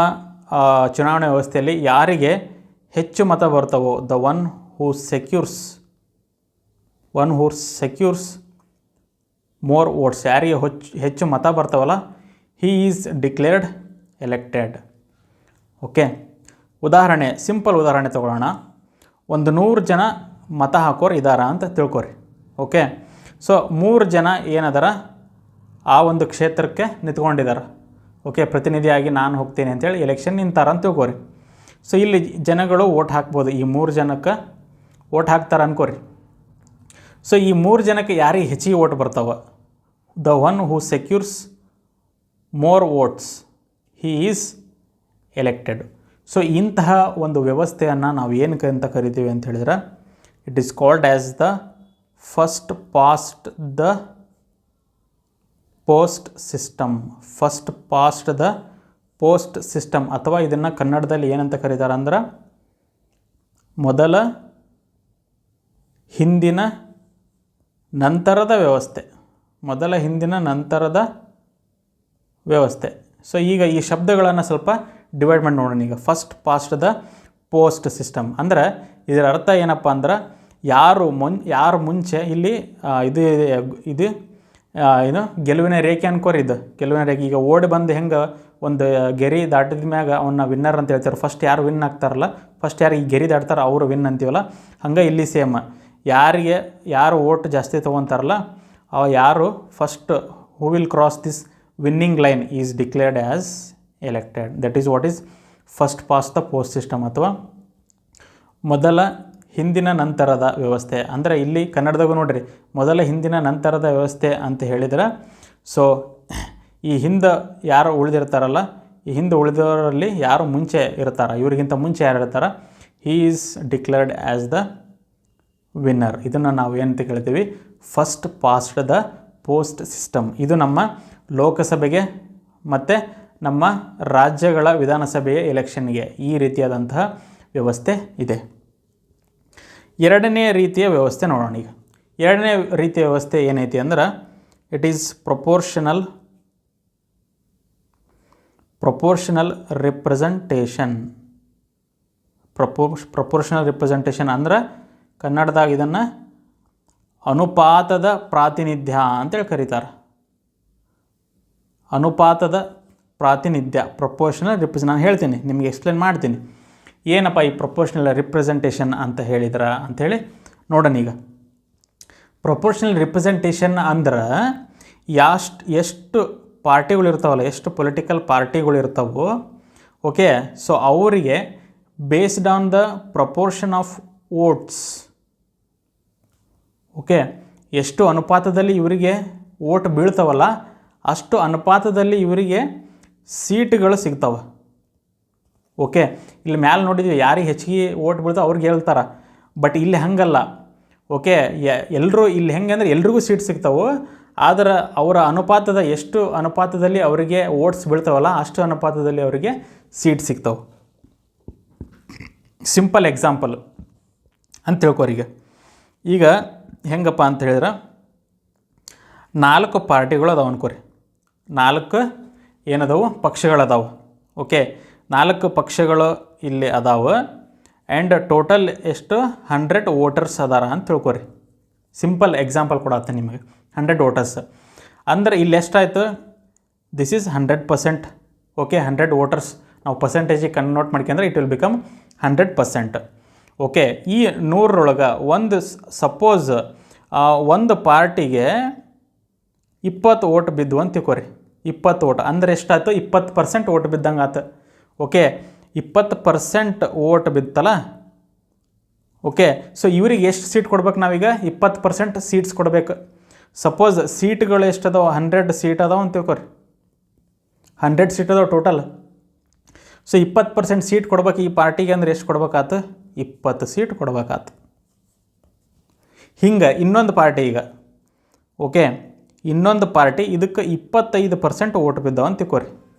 ಚುನಾವಣೆ ವ್ಯವಸ್ಥೆಯಲ್ಲಿ ಯಾರಿಗೆ ಹೆಚ್ಚು ಮತ ಬರ್ತವೋ, the one who secures more votes, ಯಾರಿಗೆ ಹೆಚ್ಚು ಮತ ಬರ್ತಾವಲ್ಲ, he is declared elected. Okay. Simple ಉದಾಹರಣೆ ತೊಗೊಳ್ಳೋಣ. 100 ಜನ ಮತ ಹಾಕೋರು ಇದ್ದಾರ ಅಂತ ತಿಳ್ಕೊರಿ. ಓಕೆ. ಸೊ 3 ಜನ ಏನದಾರ ಆ ಒಂದು ಕ್ಷೇತ್ರಕ್ಕೆ ನಿಂತ್ಕೊಂಡಿದ್ದಾರೆ. ಓಕೆ, ಪ್ರತಿನಿಧಿಯಾಗಿ ನಾನು ಹೋಗ್ತೀನಿ ಅಂತೇಳಿ ಎಲೆಕ್ಷನ್ ನಿಂತಾರ ಅಂತ ತಿಳ್ಕೊರಿ. ಸೊ ಇಲ್ಲಿ ಜನಗಳು ವೋಟ್ ಹಾಕ್ಬೋದು, ಈ 3 ಜನಕ್ಕೆ ಓಟ್ ಹಾಕ್ತಾರೆ ಅನ್ಕೋರಿ. ಸೊ ಈ 3 ಜನಕ್ಕೆ ಯಾರಿಗೆ ಹೆಚ್ಚಿಗೆ ಓಟ್ ಬರ್ತಾವೆ, the one who secures more votes he is elected. So ಇಂತಹ ಒಂದು ವ್ಯವಸ್ಥೆಯನ್ನು ನಾವು ಏನಕ್ಕೆ ಅಂತ ಕರಿತೀವಿ ಅಂತ ಹೇಳಿದ್ರೆ, it is called as the first past the post system. First past the post system, ಅಥವಾ ಇದನ್ನು ಕನ್ನಡದಲ್ಲಿ ಏನಂತ ಕರೀತಾರೆ ಅಂದ್ರೆ ಮೊದಲ ಹಿಂದಿನ ನಂತರದ ವ್ಯವಸ್ಥೆ. ಮೊದಲ ಹಿಂದಿನ ನಂತರದ ವ್ಯವಸ್ಥೆ. ಸೊ ಈಗ ಈ ಶಬ್ದಗಳನ್ನು ಸ್ವಲ್ಪ ಡಿವೈಡ್ ಮಾಡಿ ನೋಡೋಣ. ಈಗ first past the post system ಅಂದರೆ ಇದರ ಅರ್ಥ ಏನಪ್ಪ ಅಂದ್ರೆ ಯಾರು ಮುಂಚೆ ಇಲ್ಲಿ ಇದು ಏನು ಗೆಲುವಿನ ರೇಖೆ ಅನ್ಕೋರಿ. ಇದು ಗೆಲುವಿನ ರೇಖೆ. ಈಗ ಓಡಿ ಬಂದು ಹೆಂಗೆ ಒಂದು ಗೆರೆ ದಾಟಿದ ಮ್ಯಾಗ ಅವನ್ನ ವಿನ್ನರ್ ಅಂತ ಹೇಳ್ತಾರೆ. ಫಸ್ಟ್ ಯಾರು ವಿನ್ ಆಗ್ತಾರಲ್ಲ, ಫಸ್ಟ್ ಯಾರು ಈ ಗೆರೆ ದಾಟ್ತಾರೋ ಅವರು ವಿನ್ ಅಂತೀವಲ್ಲ, ಹಂಗೆ ಇಲ್ಲಿ ಸೇಮ್ ಯಾರು ಓಟ್ ಜಾಸ್ತಿ ತೊಗೊತಾರಲ್ಲ ಯಾರು first who will cross this winning line is declared as elected. That is what is first past the post system, ಅಥವಾ ಮೊದಲ ಹಿಂದಿನ ನಂತರದ ವ್ಯವಸ್ಥೆ. ಅಂದರೆ ಇಲ್ಲಿ ಕನ್ನಡದಾಗೂ ನೋಡಿರಿ, ಮೊದಲ ಹಿಂದಿನ ನಂತರದ ವ್ಯವಸ್ಥೆ ಅಂತ ಹೇಳಿದ್ರೆ, ಸೊ ಈ ಹಿಂದೆ ಯಾರು ಉಳಿದಿರ್ತಾರಲ್ಲ, ಈ ಹಿಂದೆ ಉಳಿದವರಲ್ಲಿ ಯಾರು ಮುಂಚೆ ಇರ್ತಾರೆ, ಇವರಿಗಿಂತ ಮುಂಚೆ ಯಾರು ಇರ್ತಾರೆ, ಹೀ is declared as the winner. ಇದನ್ನು ನಾವು ಏನಂತ ಕೇಳ್ತೀವಿ, first past the post system. ಇದು ನಮ್ಮ ಲೋಕಸಭೆಗೆ ಮತ್ತು ನಮ್ಮ ರಾಜ್ಯಗಳ ವಿಧಾನಸಭೆಯ ಎಲೆಕ್ಷನ್ಗೆ ಈ ರೀತಿಯಾದಂತಹ ವ್ಯವಸ್ಥೆ ಇದೆ. ಎರಡನೇ ರೀತಿಯ ವ್ಯವಸ್ಥೆ ನೋಡೋಣ. ಈಗ ಎರಡನೇ ರೀತಿಯ ವ್ಯವಸ್ಥೆ ಏನೈತಿ ಅಂದ್ರೆ, it is proportional representation. Proportional representation ಅಂದ್ರೆ ಕನ್ನಡದಾಗ ಇದನ್ನು ಅನುಪಾತದ ಪ್ರಾತಿನಿಧ್ಯ ಅಂತೇಳಿ ಕರೀತಾರೆ. ಅನುಪಾತದ ಪ್ರಾತಿನಿಧ್ಯ, ಪ್ರಪೋರ್ಷನಲ್ ರಿಪ್ರೆಸೆಂಟ್. ನಾನು ಹೇಳ್ತೀನಿ, ನಿಮಗೆ ಎಕ್ಸ್ಪ್ಲೇನ್ ಮಾಡ್ತೀನಿ ಏನಪ್ಪ ಈ ಪ್ರಪೋರ್ಷನಲ್ ರಿಪ್ರೆಸೆಂಟೇಷನ್ ಅಂತ ಹೇಳಿದ್ರೆ ಅಂಥೇಳಿ ನೋಡೋಣ. ಈಗ ಪ್ರಪೋರ್ಷನಲ್ ರಿಪ್ರೆಸೆಂಟೇಷನ್ ಅಂದ್ರೆ ಎಷ್ಟು ಪಾರ್ಟಿಗಳಿರ್ತಾವಲ್ಲ, ಎಷ್ಟು ಪೊಲಿಟಿಕಲ್ ಪಾರ್ಟಿಗಳಿರ್ತಾವೋ, ಓಕೆ, ಸೊ ಅವರಿಗೆ based on the proportion of votes, okay, ಎಷ್ಟು ಅನುಪಾತದಲ್ಲಿ ಇವರಿಗೆ ವೋಟ್ ಬೀಳ್ತಾವಲ್ಲ ಅಷ್ಟು ಅನುಪಾತದಲ್ಲಿ ಇವರಿಗೆ ಸೀಟ್ಗಳು ಸಿಗ್ತಾವೆ. ಓಕೆ, ಇಲ್ಲಿ ಮ್ಯಾಲೆ ನೋಡಿದ್ವಿ ಯಾರಿಗೆ ಹೆಚ್ಚಿಗೆ ಓಟ್ ಬೀಳ್ತಾವೆ ಅವ್ರಿಗೆ ಹೇಳ್ತಾರೆ. ಬಟ್ ಇಲ್ಲಿ ಹಂಗಲ್ಲ. ಓಕೆ, ಎಲ್ಲರೂ ಇಲ್ಲಿ ಹೆಂಗೆ ಅಂದರೆ ಎಲ್ರಿಗೂ ಸೀಟ್ ಸಿಗ್ತಾವೆ, ಆದರೆ ಅವರ ಎಷ್ಟು ಅನುಪಾತದಲ್ಲಿ ಅವರಿಗೆ ಓಟ್ಸ್ ಬೀಳ್ತಾವಲ್ಲ ಅಷ್ಟು ಅನುಪಾತದಲ್ಲಿ ಅವರಿಗೆ ಸೀಟ್ ಸಿಗ್ತಾವೆ. ಸಿಂಪಲ್ ಎಕ್ಸಾಂಪಲ್ ಅಂತ ತಿಳ್ಕೊರಿ. ಈಗ ಹೆಂಗಪ್ಪ ಅಂತ ಹೇಳಿದ್ರೆ, 4 ಪಾರ್ಟಿಗಳು ಅದಾವೆ ಅನ್ಕೋರಿ. 4 ಏನದಾವು, ಪಕ್ಷಗಳದಾವೆ. ಓಕೆ, 4 ಪಕ್ಷಗಳು ಇಲ್ಲಿ ಅದಾವೆ. ಆ್ಯಂಡ್ ಟೋಟಲ್ ಎಷ್ಟು 100 ವೋಟರ್ಸ್ ಅದಾರ ಅಂತ ತಿಳ್ಕೊರಿ. ಸಿಂಪಲ್ ಎಕ್ಸಾಂಪಲ್ ಕೊಡತ್ತೆ ನಿಮಗೆ. 100 ವೋಟರ್ಸ್ ಅಂದರೆ ಇಲ್ಲಿ ಎಷ್ಟಾಯಿತು, ದಿಸ್ ಈಸ್ 100%. ಓಕೆ, 100 ವೋಟರ್ಸ್ ನಾವು ಪರ್ಸೆಂಟೇಜಿಗೆ ಕನ್ವರ್ಟ್ ಮಾಡ್ಕೊಂಡ್ರೆ ಇಟ್ ವಿಲ್ ಬಿಕಮ್ 100%. ಓಕೆ, ಈ 100ರೊಳಗೆ ಸಪೋಸ್ ಒಂದು ಪಾರ್ಟಿಗೆ 20 ಓಟ್ ಬಿದ್ದು ಅಂತ ತಿಳ್ಕೊರಿ. 20 ಓಟ್ ಅಂದರೆ ಎಷ್ಟಾಯ್ತು, 20% ಓಟ್ ಬಿದ್ದಂಗೆ ಆಯ್ತು. ಓಕೆ, 20% ಓಟ್ ಬಿತ್ತಲ್ಲ. ಓಕೆ, ಸೊ ಇವ್ರಿಗೆ ಎಷ್ಟು ಸೀಟ್ ಕೊಡ್ಬೇಕು ನಾವೀಗ, 20% ಸೀಟ್ಸ್ ಕೊಡಬೇಕು. ಸಪೋಸ್ ಸೀಟ್ಗಳು ಎಷ್ಟದಾವೆ, 100 ಸೀಟ್ ಅದಾವೆ ಅಂತ ತಿಳ್ಕೊರಿ. 100 ಸೀಟ್ ಅದಾವೆ ಟೋಟಲ್. ಸೊ 20% ಸೀಟ್ ಕೊಡ್ಬೇಕು ಈ ಪಾರ್ಟಿಗೆ ಅಂದರೆ ಎಷ್ಟು ಕೊಡ್ಬೇಕಾಯ್ತು, 20 ಸೀಟ್ ಕೊಡ್ಬೇಕಾಯ್ತು. ಹಿಂಗೆ ಇನ್ನೊಂದು ಪಾರ್ಟಿ ಈಗ, ಓಕೆ, ಇನ್ನೊಂದು ಪಾರ್ಟಿ ಇದಕ್ಕೆ 25% ಓಟ್ ಬಿದ್ದಾವೆ ಅಂತ ತಿಳ್ಕೊರಿ.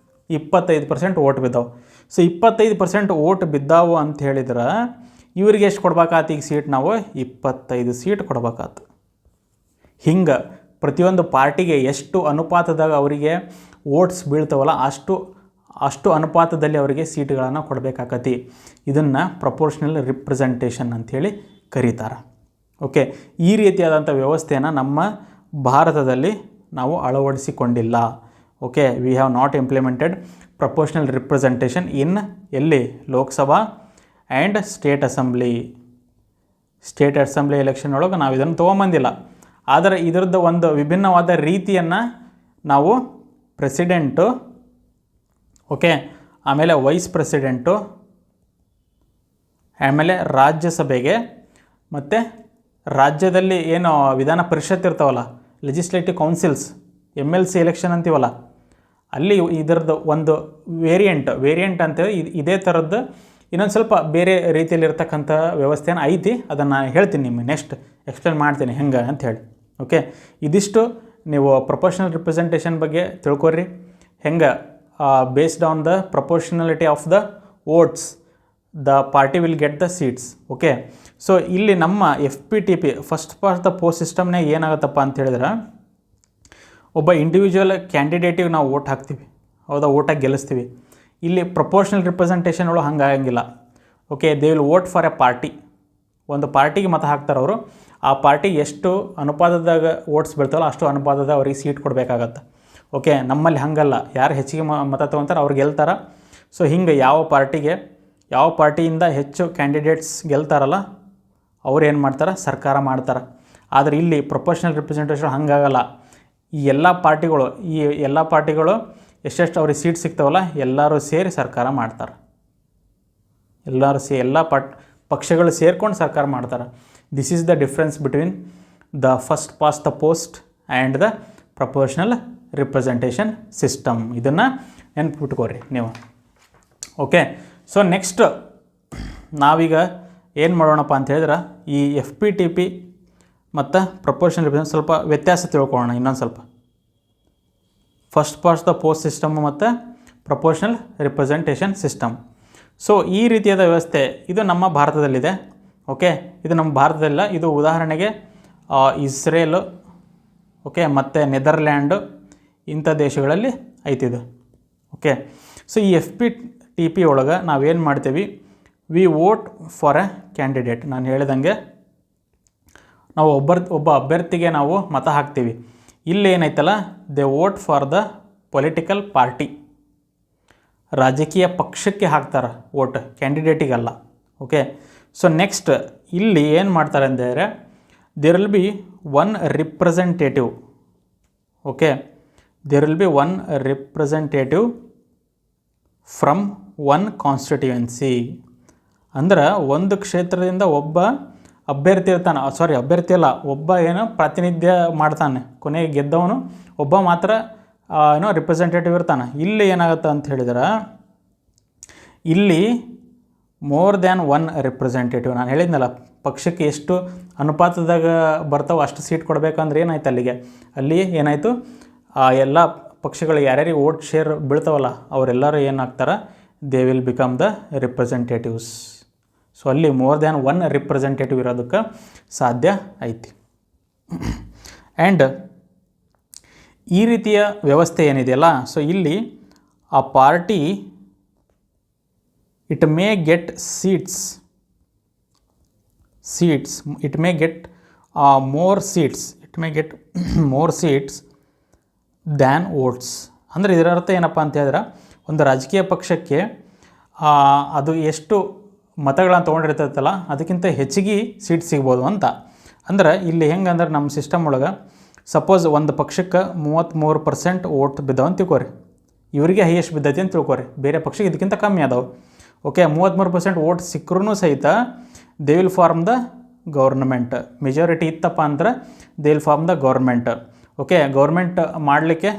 25% ಓಟ್ ಬಿದ್ದಾವೆ. ಸೊ 25% ಓಟ್ ಬಿದ್ದಾವು ಅಂತ ಹೇಳಿದ್ರೆ ಇವ್ರಿಗೆ ಎಷ್ಟು ಕೊಡ್ಬೇಕಾಯ್ತು ಈಗ ಸೀಟ್, ನಾವು 25 ಸೀಟ್ ಕೊಡ್ಬೇಕಾಯ್ತು. ಹಿಂಗೆ ಪ್ರತಿಯೊಂದು ಪಾರ್ಟಿಗೆ ಎಷ್ಟು ಅನುಪಾತದಾಗ ಅವರಿಗೆ ಓಟ್ಸ್ ಬೀಳ್ತಾವಲ್ಲ ಅಷ್ಟು ಅನುಪಾತದಲ್ಲಿ ಅವರಿಗೆ ಸೀಟ್ಗಳನ್ನು ಕೊಡಬೇಕಾಗತ್ತೆ. ಇದನ್ನು ಪ್ರಪೋರ್ಷನಲ್ ರಿಪ್ರೆಸೆಂಟೇಷನ್ ಅಂಥೇಳಿ ಕರೀತಾರೆ. ಓಕೆ, ಈ ರೀತಿಯಾದಂಥ ವ್ಯವಸ್ಥೆಯನ್ನು ನಮ್ಮ ಭಾರತದಲ್ಲಿ ನಾವು ಅಳವಡಿಸಿಕೊಂಡಿಲ್ಲ. Okay, we have not implemented proportional representation in ಎಲ್ಲಿ, Lok Sabha and state assembly election ಒಳಗೆ ನಾವು ಇದನ್ನು ತೊಗೊಂಬಂದಿಲ್ಲ. ಆದರೆ ಇದರದ್ದು ಒಂದು ವಿಭಿನ್ನವಾದ ರೀತಿಯನ್ನು ನಾವು ಪ್ರೆಸಿಡೆಂಟು, ಓಕೆ, ಆಮೇಲೆ ವೈಸ್ ಪ್ರೆಸಿಡೆಂಟು, ಆಮೇಲೆ ರಾಜ್ಯಸಭೆಗೆ ಮತ್ತು ರಾಜ್ಯದಲ್ಲಿ ಏನು ವಿಧಾನ ಪರಿಷತ್ ಇರ್ತಾವಲ್ಲ, ಲೆಜಿಸ್ಲೇಟಿವ್ ಕೌನ್ಸಿಲ್ಸ್, MLC ಎಲೆಕ್ಷನ್ ಅಂತೀವಲ್ಲ, ಅಲ್ಲಿ ಇದರದ್ದು ಒಂದು ವೇರಿಯಂಟ್ ಅಂತೇಳಿ ಇದೇ ಥರದ್ದು ಇನ್ನೊಂದು ಸ್ವಲ್ಪ ಬೇರೆ ರೀತಿಯಲ್ಲಿರ್ತಕ್ಕಂಥ ವ್ಯವಸ್ಥೆನ ಐತಿ. ಅದನ್ನು ಹೇಳ್ತೀನಿ ನಿಮಗೆ ನೆಕ್ಸ್ಟ್ ಎಕ್ಸ್ಪ್ಲೇನ್ ಮಾಡ್ತೀನಿ ಹೆಂಗೆ ಅಂತ ಹೇಳಿ. ಓಕೆ, ಇದಿಷ್ಟು ನೀವು ಪ್ರಪೋರ್ಷನಲ್ ರಿಪ್ರೆಸೆಂಟೇಷನ್ ಬಗ್ಗೆ ತಿಳ್ಕೊರಿ. ಹೆಂಗೆ based on the proportionality of the votes the party will get the seats. Okay, so ಇಲ್ಲಿ ನಮ್ಮ FPTP first past the post ಸಿಸ್ಟಮ್ನಾಗ ಏನಾಗುತ್ತಪ್ಪ ಅಂತ ಹೇಳಿದ್ರೆ, ಒಬ್ಬ ಇಂಡಿವಿಜುವಲ್ ಕ್ಯಾಂಡಿಡೇಟಿಗೆ ನಾವು ವೋಟ್ ಹಾಕ್ತೀವಿ, ಹೌದಾ, ಓಟಾಗಿ ಗೆಲ್ಲಿಸ್ತೀವಿ. ಇಲ್ಲಿ ಪ್ರಪೋರ್ಷನಲ್ ರಿಪ್ರೆಸೆಂಟೇಷನ್ ಒಳಗೆ ಹಂಗಾಗಂಗಿಲ್ಲ. Okay, they will vote for a party. ಒಂದು ಪಾರ್ಟಿಗೆ ಮತ ಹಾಕ್ತಾರೆ ಅವರು. ಆ ಪಾರ್ಟಿಗೆ ಎಷ್ಟು ಅನುಪಾತದಾಗ ವೋಟ್ಸ್ ಬೀಳ್ತಾವಲ್ಲ ಅಷ್ಟು ಅನುಪಾತದ ಅವ್ರಿಗೆ ಸೀಟ್ ಕೊಡಬೇಕಾಗತ್ತೆ. ಓಕೆ, ನಮ್ಮಲ್ಲಿ ಹಾಗಲ್ಲ, ಯಾರು ಹೆಚ್ಚಿಗೆ ಮತ ತೊಗೊತಾರೆ ಅವ್ರು ಗೆಲ್ತಾರೆ. ಸೊ ಹಿಂಗೆ ಯಾವ ಪಾರ್ಟಿಯಿಂದ ಹೆಚ್ಚು ಕ್ಯಾಂಡಿಡೇಟ್ಸ್ ಗೆಲ್ತಾರಲ್ಲ ಅವ್ರು ಏನು ಮಾಡ್ತಾರೆ, ಸರ್ಕಾರ ಮಾಡ್ತಾರೆ. ಆದರೆ ಇಲ್ಲಿ ಪ್ರಪೋರ್ಷನಲ್ ರಿಪ್ರೆಸೆಂಟೇಷನ್ ಹಾಗಾಗಲ್ಲ. ಈ ಎಲ್ಲ ಪಾರ್ಟಿಗಳು ಎಷ್ಟೆಷ್ಟು ಅವ್ರಿಗೆ ಸೀಟ್ ಸಿಗ್ತಾವಲ್ಲ ಎಲ್ಲರೂ ಸೇರಿ ಸರ್ಕಾರ ಮಾಡ್ತಾರೆ. ಎಲ್ಲ ಪಕ್ಷಗಳು ಸೇರ್ಕೊಂಡು ಸರ್ಕಾರ ಮಾಡ್ತಾರೆ. This is the difference between the first past the post and the proportional representation system. ಇದನ್ನು ನೆನ್ಪಿಟ್ಕೋರಿ ನೀವು. ಓಕೆ, ಸೊ ನೆಕ್ಸ್ಟ್ ನಾವೀಗ ಏನು ಮಾಡೋಣಪ್ಪ ಅಂತ ಹೇಳಿದ್ರೆ, ಈ FPTP ಮತ್ತು ಪ್ರಪೋರ್ಷನಲ್ ರಿಪ್ರೆಸೆಂಟೇಷನ್ ಸ್ವಲ್ಪ ವ್ಯತ್ಯಾಸ ತಿಳ್ಕೊಳ್ಳೋಣ ಇನ್ನೊಂದು ಸ್ವಲ್ಪ. First past the post system ಮತ್ತು ಪ್ರಪೋರ್ಷನಲ್ ರಿಪ್ರೆಸೆಂಟೇಷನ್ ಸಿಸ್ಟಮ್. ಸೊ ಈ ರೀತಿಯಾದ ವ್ಯವಸ್ಥೆ ಇದು ನಮ್ಮ ಭಾರತದಲ್ಲಿದೆ. ಓಕೆ, ಇದು ನಮ್ಮ ಭಾರತದಲ್ಲ, ಇದು ಉದಾಹರಣೆಗೆ ಇಸ್ರೇಲ್, ಓಕೆ, ಮತ್ತು ನೆದರ್ಲ್ಯಾಂಡು ಇಂಥ ದೇಶಗಳಲ್ಲಿ ಐತಿದು. ಓಕೆ, ಸೊ ಈ FPTP ಒಳಗೆ ನಾವೇನು ಮಾಡ್ತೀವಿ, we vote for a candidate. ನಾನು ಹೇಳಿದಂಗೆ ನಾವು ಒಬ್ಬ ಅಭ್ಯರ್ಥಿಗೆ ನಾವು ಮತ ಹಾಕ್ತೀವಿ. ಇಲ್ಲಿ ಏನೈತಲ್ಲ, they vote for the political party. ರಾಜಕೀಯ ಪಕ್ಷಕ್ಕೆ ಹಾಕ್ತಾರೆ ವೋಟ್, ಕ್ಯಾಂಡಿಡೇಟಿಗಲ್ಲ. ಓಕೆ, ಸೊ ನೆಕ್ಸ್ಟ್ ಇಲ್ಲಿ ಏನು ಮಾಡ್ತಾರೆ ಅಂದರೆ, there will be one representative. Okay, there will be one representative from one constituency. ಅಂದ್ರೆ ಒಂದು ಕ್ಷೇತ್ರದಿಂದ ಒಬ್ಬ ಅಭ್ಯರ್ಥಿ ಇರ್ತಾನೆ, ಒಬ್ಬ ಪ್ರಾತಿನಿಧ್ಯ ಮಾಡ್ತಾನೆ, ಕೊನೆಗೆ ಗೆದ್ದವನು ಒಬ್ಬ ಮಾತ್ರ ರಿಪ್ರೆಸೆಂಟೇಟಿವ್ ಇರ್ತಾನೆ. ಇಲ್ಲಿ ಏನಾಗುತ್ತೆ ಅಂತ ಹೇಳಿದ್ರೆ, ಇಲ್ಲಿ ಮೋರ್ ದ್ಯಾನ್ ಒನ್ ರಿಪ್ರೆಸೆಂಟೇಟಿವ್. ನಾನು ಹೇಳಿದ್ನಲ್ಲ, ಪಕ್ಷಕ್ಕೆ ಎಷ್ಟು ಅನುಪಾತದಾಗ ಬರ್ತಾವೆ ಅಷ್ಟು ಸೀಟ್ ಕೊಡಬೇಕಂದ್ರೆ ಏನಾಯ್ತು ಅಲ್ಲಿ ಏನಾಯಿತು, ಎಲ್ಲ ಪಕ್ಷಗಳು ಯಾರ್ಯಾರಿಗೆ ವೋಟ್ ಶೇರ್ ಬೀಳ್ತಾವಲ್ಲ ಅವರೆಲ್ಲರೂ ಏನಾಗ್ತಾರೆ, they will become the representatives. So ಅಲ್ಲಿ ಮೋರ್ ದ್ಯಾನ್ ಒನ್ ರಿಪ್ರೆಸೆಂಟೇಟಿವ್ ಇರೋದಕ್ಕೆ ಸಾಧ್ಯ ಐತಿ. ಆ್ಯಂಡ್ ಈ ರೀತಿಯ ವ್ಯವಸ್ಥೆ ಏನಿದೆಯಲ್ಲ, ಸೊ ಇಲ್ಲಿ ಆ party it may get seats, it may get more seats than votes. ಅಂದರೆ ಇದರ ಅರ್ಥ ಏನಪ್ಪ ಅಂತ ಹೇಳಿದ್ರೆ, ಒಂದು ರಾಜಕೀಯ ಪಕ್ಷಕ್ಕೆ ಅದು ಎಷ್ಟು ಮತಗಳನ್ನು ತೊಗೊಂಡಿರ್ತೈತಲ್ಲ ಅದಕ್ಕಿಂತ ಹೆಚ್ಚಿಗೆ ಸೀಟ್ ಸಿಗ್ಬೋದು ಅಂತ. ಅಂದ್ರೆ ಇಲ್ಲಿ ಹೆಂಗಂದ್ರೆ, ನಮ್ಮ ಸಿಸ್ಟಮ್ ಒಳಗೆ ಸಪೋಸ್ ಒಂದು ಪಕ್ಷಕ್ಕೆ 33% ವೋಟ್ ಬಿದ್ದಾವ ಅಂತ ತಿಳ್ಕೊರಿ, ಇವರಿಗೆ ಹೈಯೆಸ್ಟ್ ಬಿದ್ದೈತಿ ಅಂತ ತಿಳ್ಕೊರಿ, ಬೇರೆ ಪಕ್ಷಕ್ಕೆ ಇದಕ್ಕಿಂತ ಕಮ್ಮಿ ಅದಾವೆ. ಓಕೆ, 33% ವೋಟ್ ಸಿಕ್ಕರೂ ಸಹಿತ they will form the government. Majority ಇತ್ತಪ್ಪ ಅಂದ್ರೆ they will form the government. Okay, government ಮಾಡಲಿಕ್ಕೆ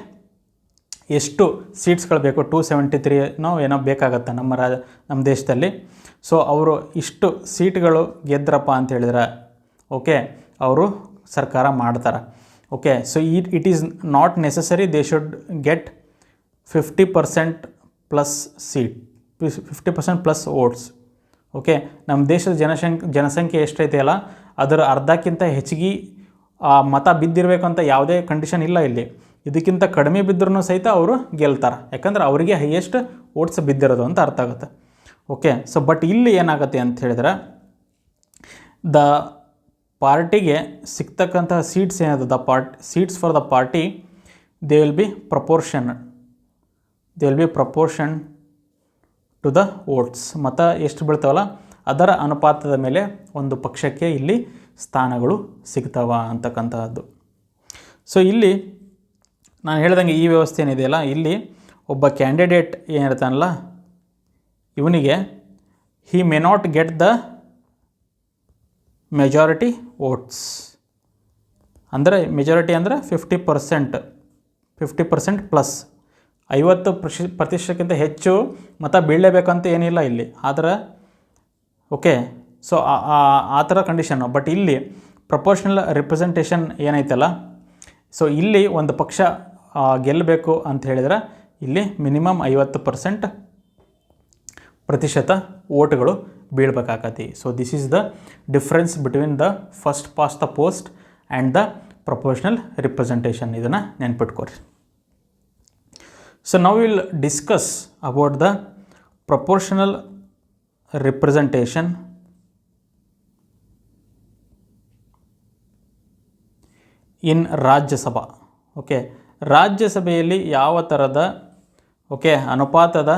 ಎಷ್ಟು ಸೀಟ್ಸ್ಗಳು ಬೇಕು, 273 ಏನೋ ಬೇಕಾಗತ್ತೆ ನಮ್ಮ ದೇಶದಲ್ಲಿ. ಸೊ ಅವರು ಇಷ್ಟು ಸೀಟ್ಗಳು ಗೆದ್ರಪ್ಪ ಅಂತ ಹೇಳಿದ್ರೆ, ಓಕೆ, ಅವರು ಸರ್ಕಾರ ಮಾಡ್ತಾರೆ. Okay, so it is not necessary they should get 50% plus seat, 50% plus votes. Okay, ನಮ್ಮ ದೇಶದ ಜನಸಂಖ್ಯೆ ಎಷ್ಟೈತೆ ಅಲ್ಲ ಅದರ ಅರ್ಧಕ್ಕಿಂತ ಹೆಚ್ಚಿಗೆ ಮತ ಬಿದ್ದಿರಬೇಕು ಅಂತ ಯಾವುದೇ ಕಂಡೀಷನ್ ಇಲ್ಲ ಇಲ್ಲಿ. ಇದಕ್ಕಿಂತ ಕಡಿಮೆ ಬಿದ್ದರೂ ಸಹಿತ ಅವರು ಗೆಲ್ತಾರೆ, ಯಾಕಂದ್ರೆ ಅವರಿಗೆ ಹೈಯೆಸ್ಟ್ ವೋಟ್ಸ್ ಬಿದ್ದಿರೋದು ಅಂತ ಅರ್ಥ ಆಗುತ್ತೆ. ಓಕೆ, ಸೊ ಬಟ್ ಇಲ್ಲಿ ಏನಾಗುತ್ತೆ ಅಂತ ಹೇಳಿದ್ರೆ, ದ ಪಾರ್ಟಿಗೆ ಸಿಗ್ತಕ್ಕಂತಹ ಸೀಟ್ಸ್ ಏನಿದೆ, seats for the party they will be proportion to the votes. ಮತ ಎಷ್ಟು ಬೀಳ್ತಾವಲ್ಲ ಅದರ ಅನುಪಾತದ ಮೇಲೆ ಒಂದು ಪಕ್ಷಕ್ಕೆ ಇಲ್ಲಿ ಸ್ಥಾನಗಳು ಸಿಗ್ತಾವ ಅಂತಕ್ಕಂತಹದ್ದು. ಸೊ ಇಲ್ಲಿ ನಾನು ಹೇಳ್ದಂಗೆ ಈ ವ್ಯವಸ್ಥೆ ಏನಿದೆಯಲ್ಲ, ಇಲ್ಲಿ ಒಬ್ಬ ಕ್ಯಾಂಡಿಡೇಟ್ ಏನಿರ್ತಾನಲ್ಲ ಇವನಿಗೆ he may not get the majority votes. ಅಂದರೆ ಮೆಜಾರಿಟಿ ಅಂದರೆ 50% ಪ್ಲಸ್ 50% ಹೆಚ್ಚು ಮತ ಬೀಳಲೇಬೇಕಂತ ಏನಿಲ್ಲ ಇಲ್ಲಿ. ಆದರೆ ಓಕೆ, ಸೊ ಆ ಥರ ಕಂಡೀಷನ್ನು. ಬಟ್ ಇಲ್ಲಿ ಪ್ರಪೋರ್ಷನಲ್ ರಿಪ್ರೆಸೆಂಟೇಷನ್ ಏನೈತಲ್ಲ, ಸೊ ಇಲ್ಲಿ ಒಂದು ಪಕ್ಷ ಗೆಲ್ಲಬೇಕು ಅಂತ ಹೇಳಿದ್ರೆ ಇಲ್ಲಿ ಮಿನಿಮಮ್ 50% ಓಟ್ಗಳು ಬೀಳ್ಬೇಕಾಗತ್ತೆ. So this is the difference between the first past the post and the proportional representation. ಇದನ್ನು ನೆನ್ಪಿಟ್ಕೊರಿ. ಸೊ ನಾವು will discuss about the proportional representation in Rajya Sabha. Okay, ರಾಜ್ಯಸಭೆಯಲ್ಲಿ ಯಾವ ಥರದ ಅನುಪಾತದ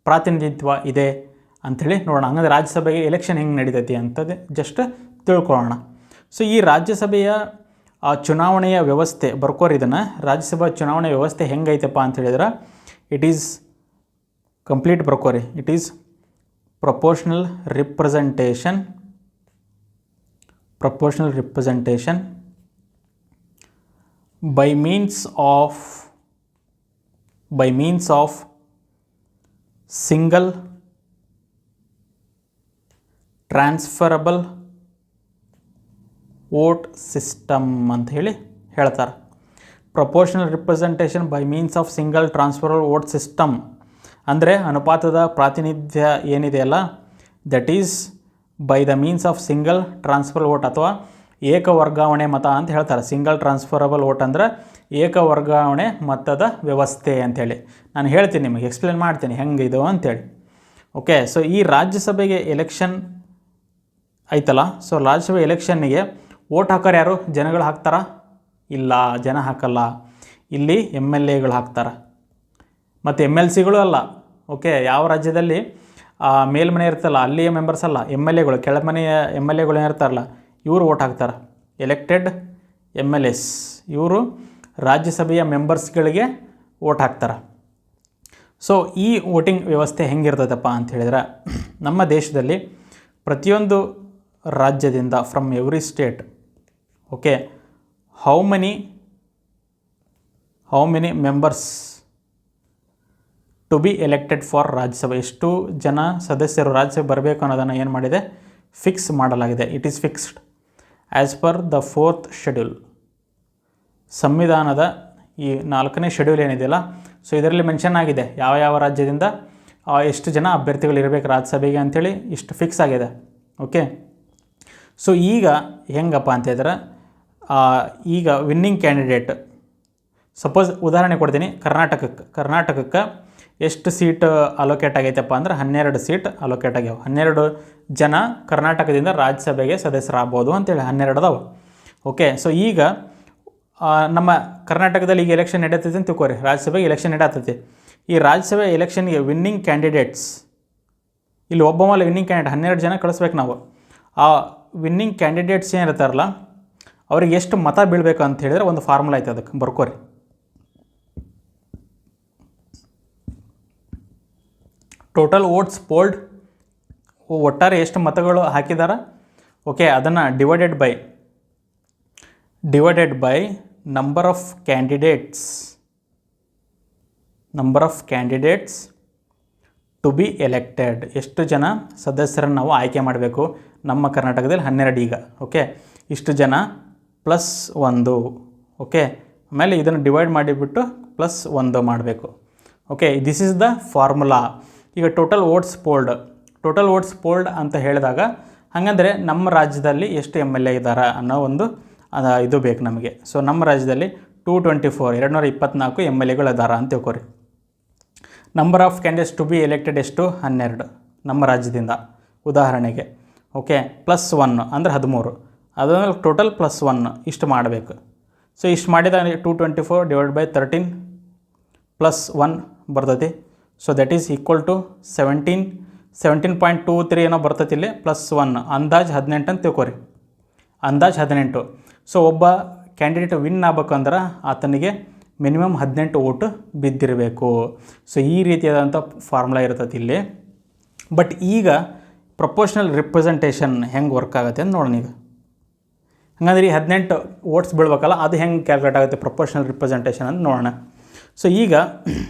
ಪ್ರಾತಿನಿಧಿತ್ವ ಇದೆ ಅಂಥೇಳಿ ನೋಡೋಣ. ಹಂಗಂದ್ರೆ ರಾಜ್ಯಸಭೆಗೆ ಎಲೆಕ್ಷನ್ ಹೆಂಗೆ ನಡೀತೈತಿ ಅಂತದ್ದು ಜಸ್ಟ್ ತಿಳ್ಕೊಳ್ಳೋಣ. ಸೊ ಈ ರಾಜ್ಯಸಭೆಯ ಚುನಾವಣೆಯ ವ್ಯವಸ್ಥೆ ಬರ್ಕೋರಿ. ಇದನ್ನು ರಾಜ್ಯಸಭಾ ಚುನಾವಣೆ ವ್ಯವಸ್ಥೆ ಹೆಂಗೈತಪ್ಪ ಅಂತ ಹೇಳಿದ್ರೆ ಇಟ್ ಈಸ್ ಕಂಪ್ಲೀಟ್ ಬರ್ಕೋರಿ. It is proportional representation by means of single transferable vote system ಅಂತ ಹೇಳಿ ಹೇಳ್ತಾರೆ. Proportional representation by means of single transferable vote system ಅಂದರೆ ಅನುಪಾತದ ಪ್ರಾತಿನಿಧ್ಯ ಏನಿದೆಯಲ್ಲ, that is by the means of single transferable vote ಅಥವಾ ಏಕ ವರ್ಗಾವಣೆ ಮತ ಅಂತ ಹೇಳ್ತಾರೆ. ಸಿಂಗಲ್ ಟ್ರಾನ್ಸ್ಫರಬಲ್ ವೋಟ್ ಅಂದರೆ ಏಕ ವರ್ಗಾವಣೆ ಮತದ ವ್ಯವಸ್ಥೆ ಅಂಥೇಳಿ ನಾನು ಹೇಳ್ತೀನಿ, ನಿಮಗೆ ಎಕ್ಸ್ಪ್ಲೇನ್ ಮಾಡ್ತೀನಿ ಹೆಂಗೆ ಇದು ಅಂಥೇಳಿ. ಓಕೆ, ಸೊ ಈ ರಾಜ್ಯಸಭೆಗೆ ಎಲೆಕ್ಷನ್ ಐತಲ್ಲ, ಸೊ ರಾಜ್ಯಸಭೆ ಎಲೆಕ್ಷನ್ನಿಗೆ ವೋಟ್ ಹಾಕೋರು ಯಾರು? ಜನಗಳು ಹಾಕ್ತಾರಾ? ಇಲ್ಲ, ಜನ ಹಾಕಲ್ಲ. ಇಲ್ಲಿ MLAಗಳು ಹಾಕ್ತಾರೆ ಮತ್ತು MLCಗಳು ಅಲ್ಲ. ಓಕೆ, ಯಾವ ರಾಜ್ಯದಲ್ಲಿ ಮೇಲ್ಮನೆ ಇರ್ತಲ್ಲ ಅಲ್ಲಿಯ ಮೆಂಬರ್ಸ್ ಅಲ್ಲ, MLAಗಳು ಕೆಳಮನೆಯ MLAಗಳು ಏನಿರ್ತಾರಲ್ಲ ಇವರು ವೋಟ್ ಹಾಕ್ತಾರೆ. ಎಲೆಕ್ಟೆಡ್ MLAs ಇವರು ರಾಜ್ಯಸಭೆಯ ಮೆಂಬರ್ಸ್ಗಳಿಗೆ ವೋಟ್ ಹಾಕ್ತಾರೆ. ಸೊ ಈ ವೋಟಿಂಗ್ ವ್ಯವಸ್ಥೆ ಹೆಂಗಿರ್ತದಪ್ಪ ಅಂತ ಹೇಳಿದ್ರೆ, ನಮ್ಮ ದೇಶದಲ್ಲಿ ಪ್ರತಿಯೊಂದು ರಾಜ್ಯದಿಂದ from every state okay how many members to be elected for ರಾಜ್ಯಸಭೆ, ಎಷ್ಟು ಜನ ಸದಸ್ಯರು ರಾಜ್ಯಸಭೆ ಬರಬೇಕು ಅನ್ನೋದನ್ನು ಏನು ಮಾಡಿದೆ, ಫಿಕ್ಸ್ ಮಾಡಲಾಗಿದೆ. It is fixed as per the 4th schedule. ಸಂವಿಧಾನದ ಈ 4ನೇ ಶೆಡ್ಯೂಲ್ ಏನಿದೆಯಲ್ಲ, ಸೊ ಇದರಲ್ಲಿ ಮೆನ್ಷನ್ ಆಗಿದೆ ಯಾವ ಯಾವ ರಾಜ್ಯದಿಂದ ಎಷ್ಟು ಜನ ಅಭ್ಯರ್ಥಿಗಳು ಇರಬೇಕು ರಾಜ್ಯಸಭೆಗೆ ಅಂಥೇಳಿ ಇಷ್ಟು ಫಿಕ್ಸ್ ಆಗಿದೆ. ಓಕೆ, ಸೊ ಈಗ ಹೆಂಗಪ್ಪ ಅಂತ ಹೇಳಿದ್ರೆ, ಈಗ ವಿನ್ನಿಂಗ್ ಕ್ಯಾಂಡಿಡೇಟ್ ಸಪೋಸ್ ಉದಾಹರಣೆ ಕೊಡ್ತೀನಿ. ಕರ್ನಾಟಕಕ್ಕೆ ಎಷ್ಟು ಸೀಟ್ ಅಲೋಕೇಟ್ ಆಗೈತಪ್ಪ ಅಂದ್ರೆ 12 ಸೀಟ್ ಅಲೋಕೇಟ್ ಆಗ್ಯಾವ. 12 ಜನ ಕರ್ನಾಟಕದಿಂದ ರಾಜ್ಯಸಭೆಗೆ ಸದಸ್ಯರಾಗ್ಬೋದು ಅಂತೇಳಿ 12 ಅದಾವೆ. ಓಕೆ, ಸೊ ಈಗ ನಮ್ಮ ಕರ್ನಾಟಕದಲ್ಲಿ ಈಗ ಎಲೆಕ್ಷನ್ ನಡೀತೈತೆ ಅಂತ ತಿಳ್ಕೊರಿ, ರಾಜ್ಯಸಭೆಗೆ ಎಲೆಕ್ಷನ್ ನಡೀತೈತಿ. ಈ ರಾಜ್ಯಸಭೆ ಎಲೆಕ್ಷನ್ಗೆ ವಿನ್ನಿಂಗ್ ಕ್ಯಾಂಡಿಡೇಟ್ಸ್ ಇಲ್ಲಿ ಒಬ್ಬ ಮೇಲೆ ವಿನ್ನಿಂಗ್ ಕ್ಯಾಂಡಿಡೇಟ್ 12 ಜನ ಕಳಿಸ್ಬೇಕು ನಾವು. ಆ ವಿನ್ನಿಂಗ್ ಕ್ಯಾಂಡಿಡೇಟ್ಸ್ ಏನಿರ್ತಾರಲ್ಲ ಅವ್ರಿಗೆ ಎಷ್ಟು ಮತ ಬೀಳಬೇಕು ಅಂತ ಹೇಳಿದ್ರೆ ಒಂದು ಫಾರ್ಮುಲಾ ಐತೆ, ಅದಕ್ಕೆ ಬರ್ಕೋರಿ. ಟೋಟಲ್ ವೋಟ್ಸ್ ಪೋಲ್ಡ್, ಒಟ್ಟಾರೆ ಎಷ್ಟು ಮತಗಳು ಹಾಕಿದಾರ, ಓಕೆ, ಅದನ್ನು divided by number of candidates to be elected. ಎಷ್ಟು ಜನ ಸದಸ್ಯರನ್ನು ನಾವು ಆಯ್ಕೆ ಮಾಡಬೇಕು ನಮ್ಮ ಕರ್ನಾಟಕದಲ್ಲಿ 12 ಈಗ. ಓಕೆ, ಇಷ್ಟು ಜನ +1. ಓಕೆ, ಆಮೇಲೆ ಇದನ್ನು ಡಿವೈಡ್ ಮಾಡಿಬಿಟ್ಟು +1 ಮಾಡಬೇಕು. Okay, this is the formula. ಈಗ ಟೋಟಲ್ ವೋಟ್ಸ್ ಪೋಲ್ಡ್ ಅಂತ ಹೇಳಿದಾಗ ಹಾಗಂದರೆ ನಮ್ಮ ರಾಜ್ಯದಲ್ಲಿ ಎಷ್ಟು MLA ಇದ್ದಾರೆ ಅನ್ನೋ ಒಂದು ಇದು ಬೇಕು ನಮಗೆ. ಸೊ ನಮ್ಮ ರಾಜ್ಯದಲ್ಲಿ 224 MLAಗಳು ಇದ್ದಾರೆ ಅಂತ ತಿಳ್ಕೊರಿ. Number of candidates to be elected ಎಷ್ಟು? 12 ನಮ್ಮ ರಾಜ್ಯದಿಂದ ಉದಾಹರಣೆಗೆ. ಓಕೆ, +1 ಅಂದರೆ 13. ಅದಾದ್ಮೇಲೆ ಟೋಟಲ್ +1 ಇಷ್ಟು ಮಾಡಬೇಕು. ಸೊ ಇಷ್ಟು ಮಾಡಿದಾಗ 224 ಡಿವೈಡ್ ಬೈ 13 +1 ಬರ್ತೈತಿ. So that is equal to 17.23 ಏನೋ ಬರ್ತೈತಿ ಇಲ್ಲಿ, +1 ಅಂದಾಜು 18 ಅಂತ ತಿಳ್ಕೊರಿ. ಅಂದಾಜು 18. ಸೊ ಒಬ್ಬ ಕ್ಯಾಂಡಿಡೇಟ್ ವಿನ್ ಆಗ್ಬೇಕಂದ್ರೆ ಆತನಿಗೆ ಮಿನಿಮಮ್ 18 ಓಟು ಬಿದ್ದಿರಬೇಕು. ಸೊ ಈ ರೀತಿಯಾದಂಥ ಫಾರ್ಮುಲಾ ಇರ್ತೈತಿ ಇಲ್ಲಿ. ಬಟ್ ಈಗ ಪ್ರಪೋರ್ಷನಲ್ ರಿಪ್ರೆಸೆಂಟೇಷನ್ ಹೆಂಗೆ ವರ್ಕ್ ಆಗುತ್ತೆ ಅಂತ ನೋಡೋಣ ಈಗ. ಹಾಗಾದ್ರೆ ಈ 18 ವೋಟ್ಸ್ ಬೀಳ್ಬೇಕಲ್ಲ, ಅದು ಹೆಂಗೆ ಕ್ಯಾಲ್ಕುಲೇಟ್ ಆಗುತ್ತೆ ಪ್ರಪೋರ್ಷನಲ್ ರಿಪ್ರೆಸೆಂಟೇಷನ್ ಅಂತ ನೋಡೋಣ. ಸೊ ಈಗ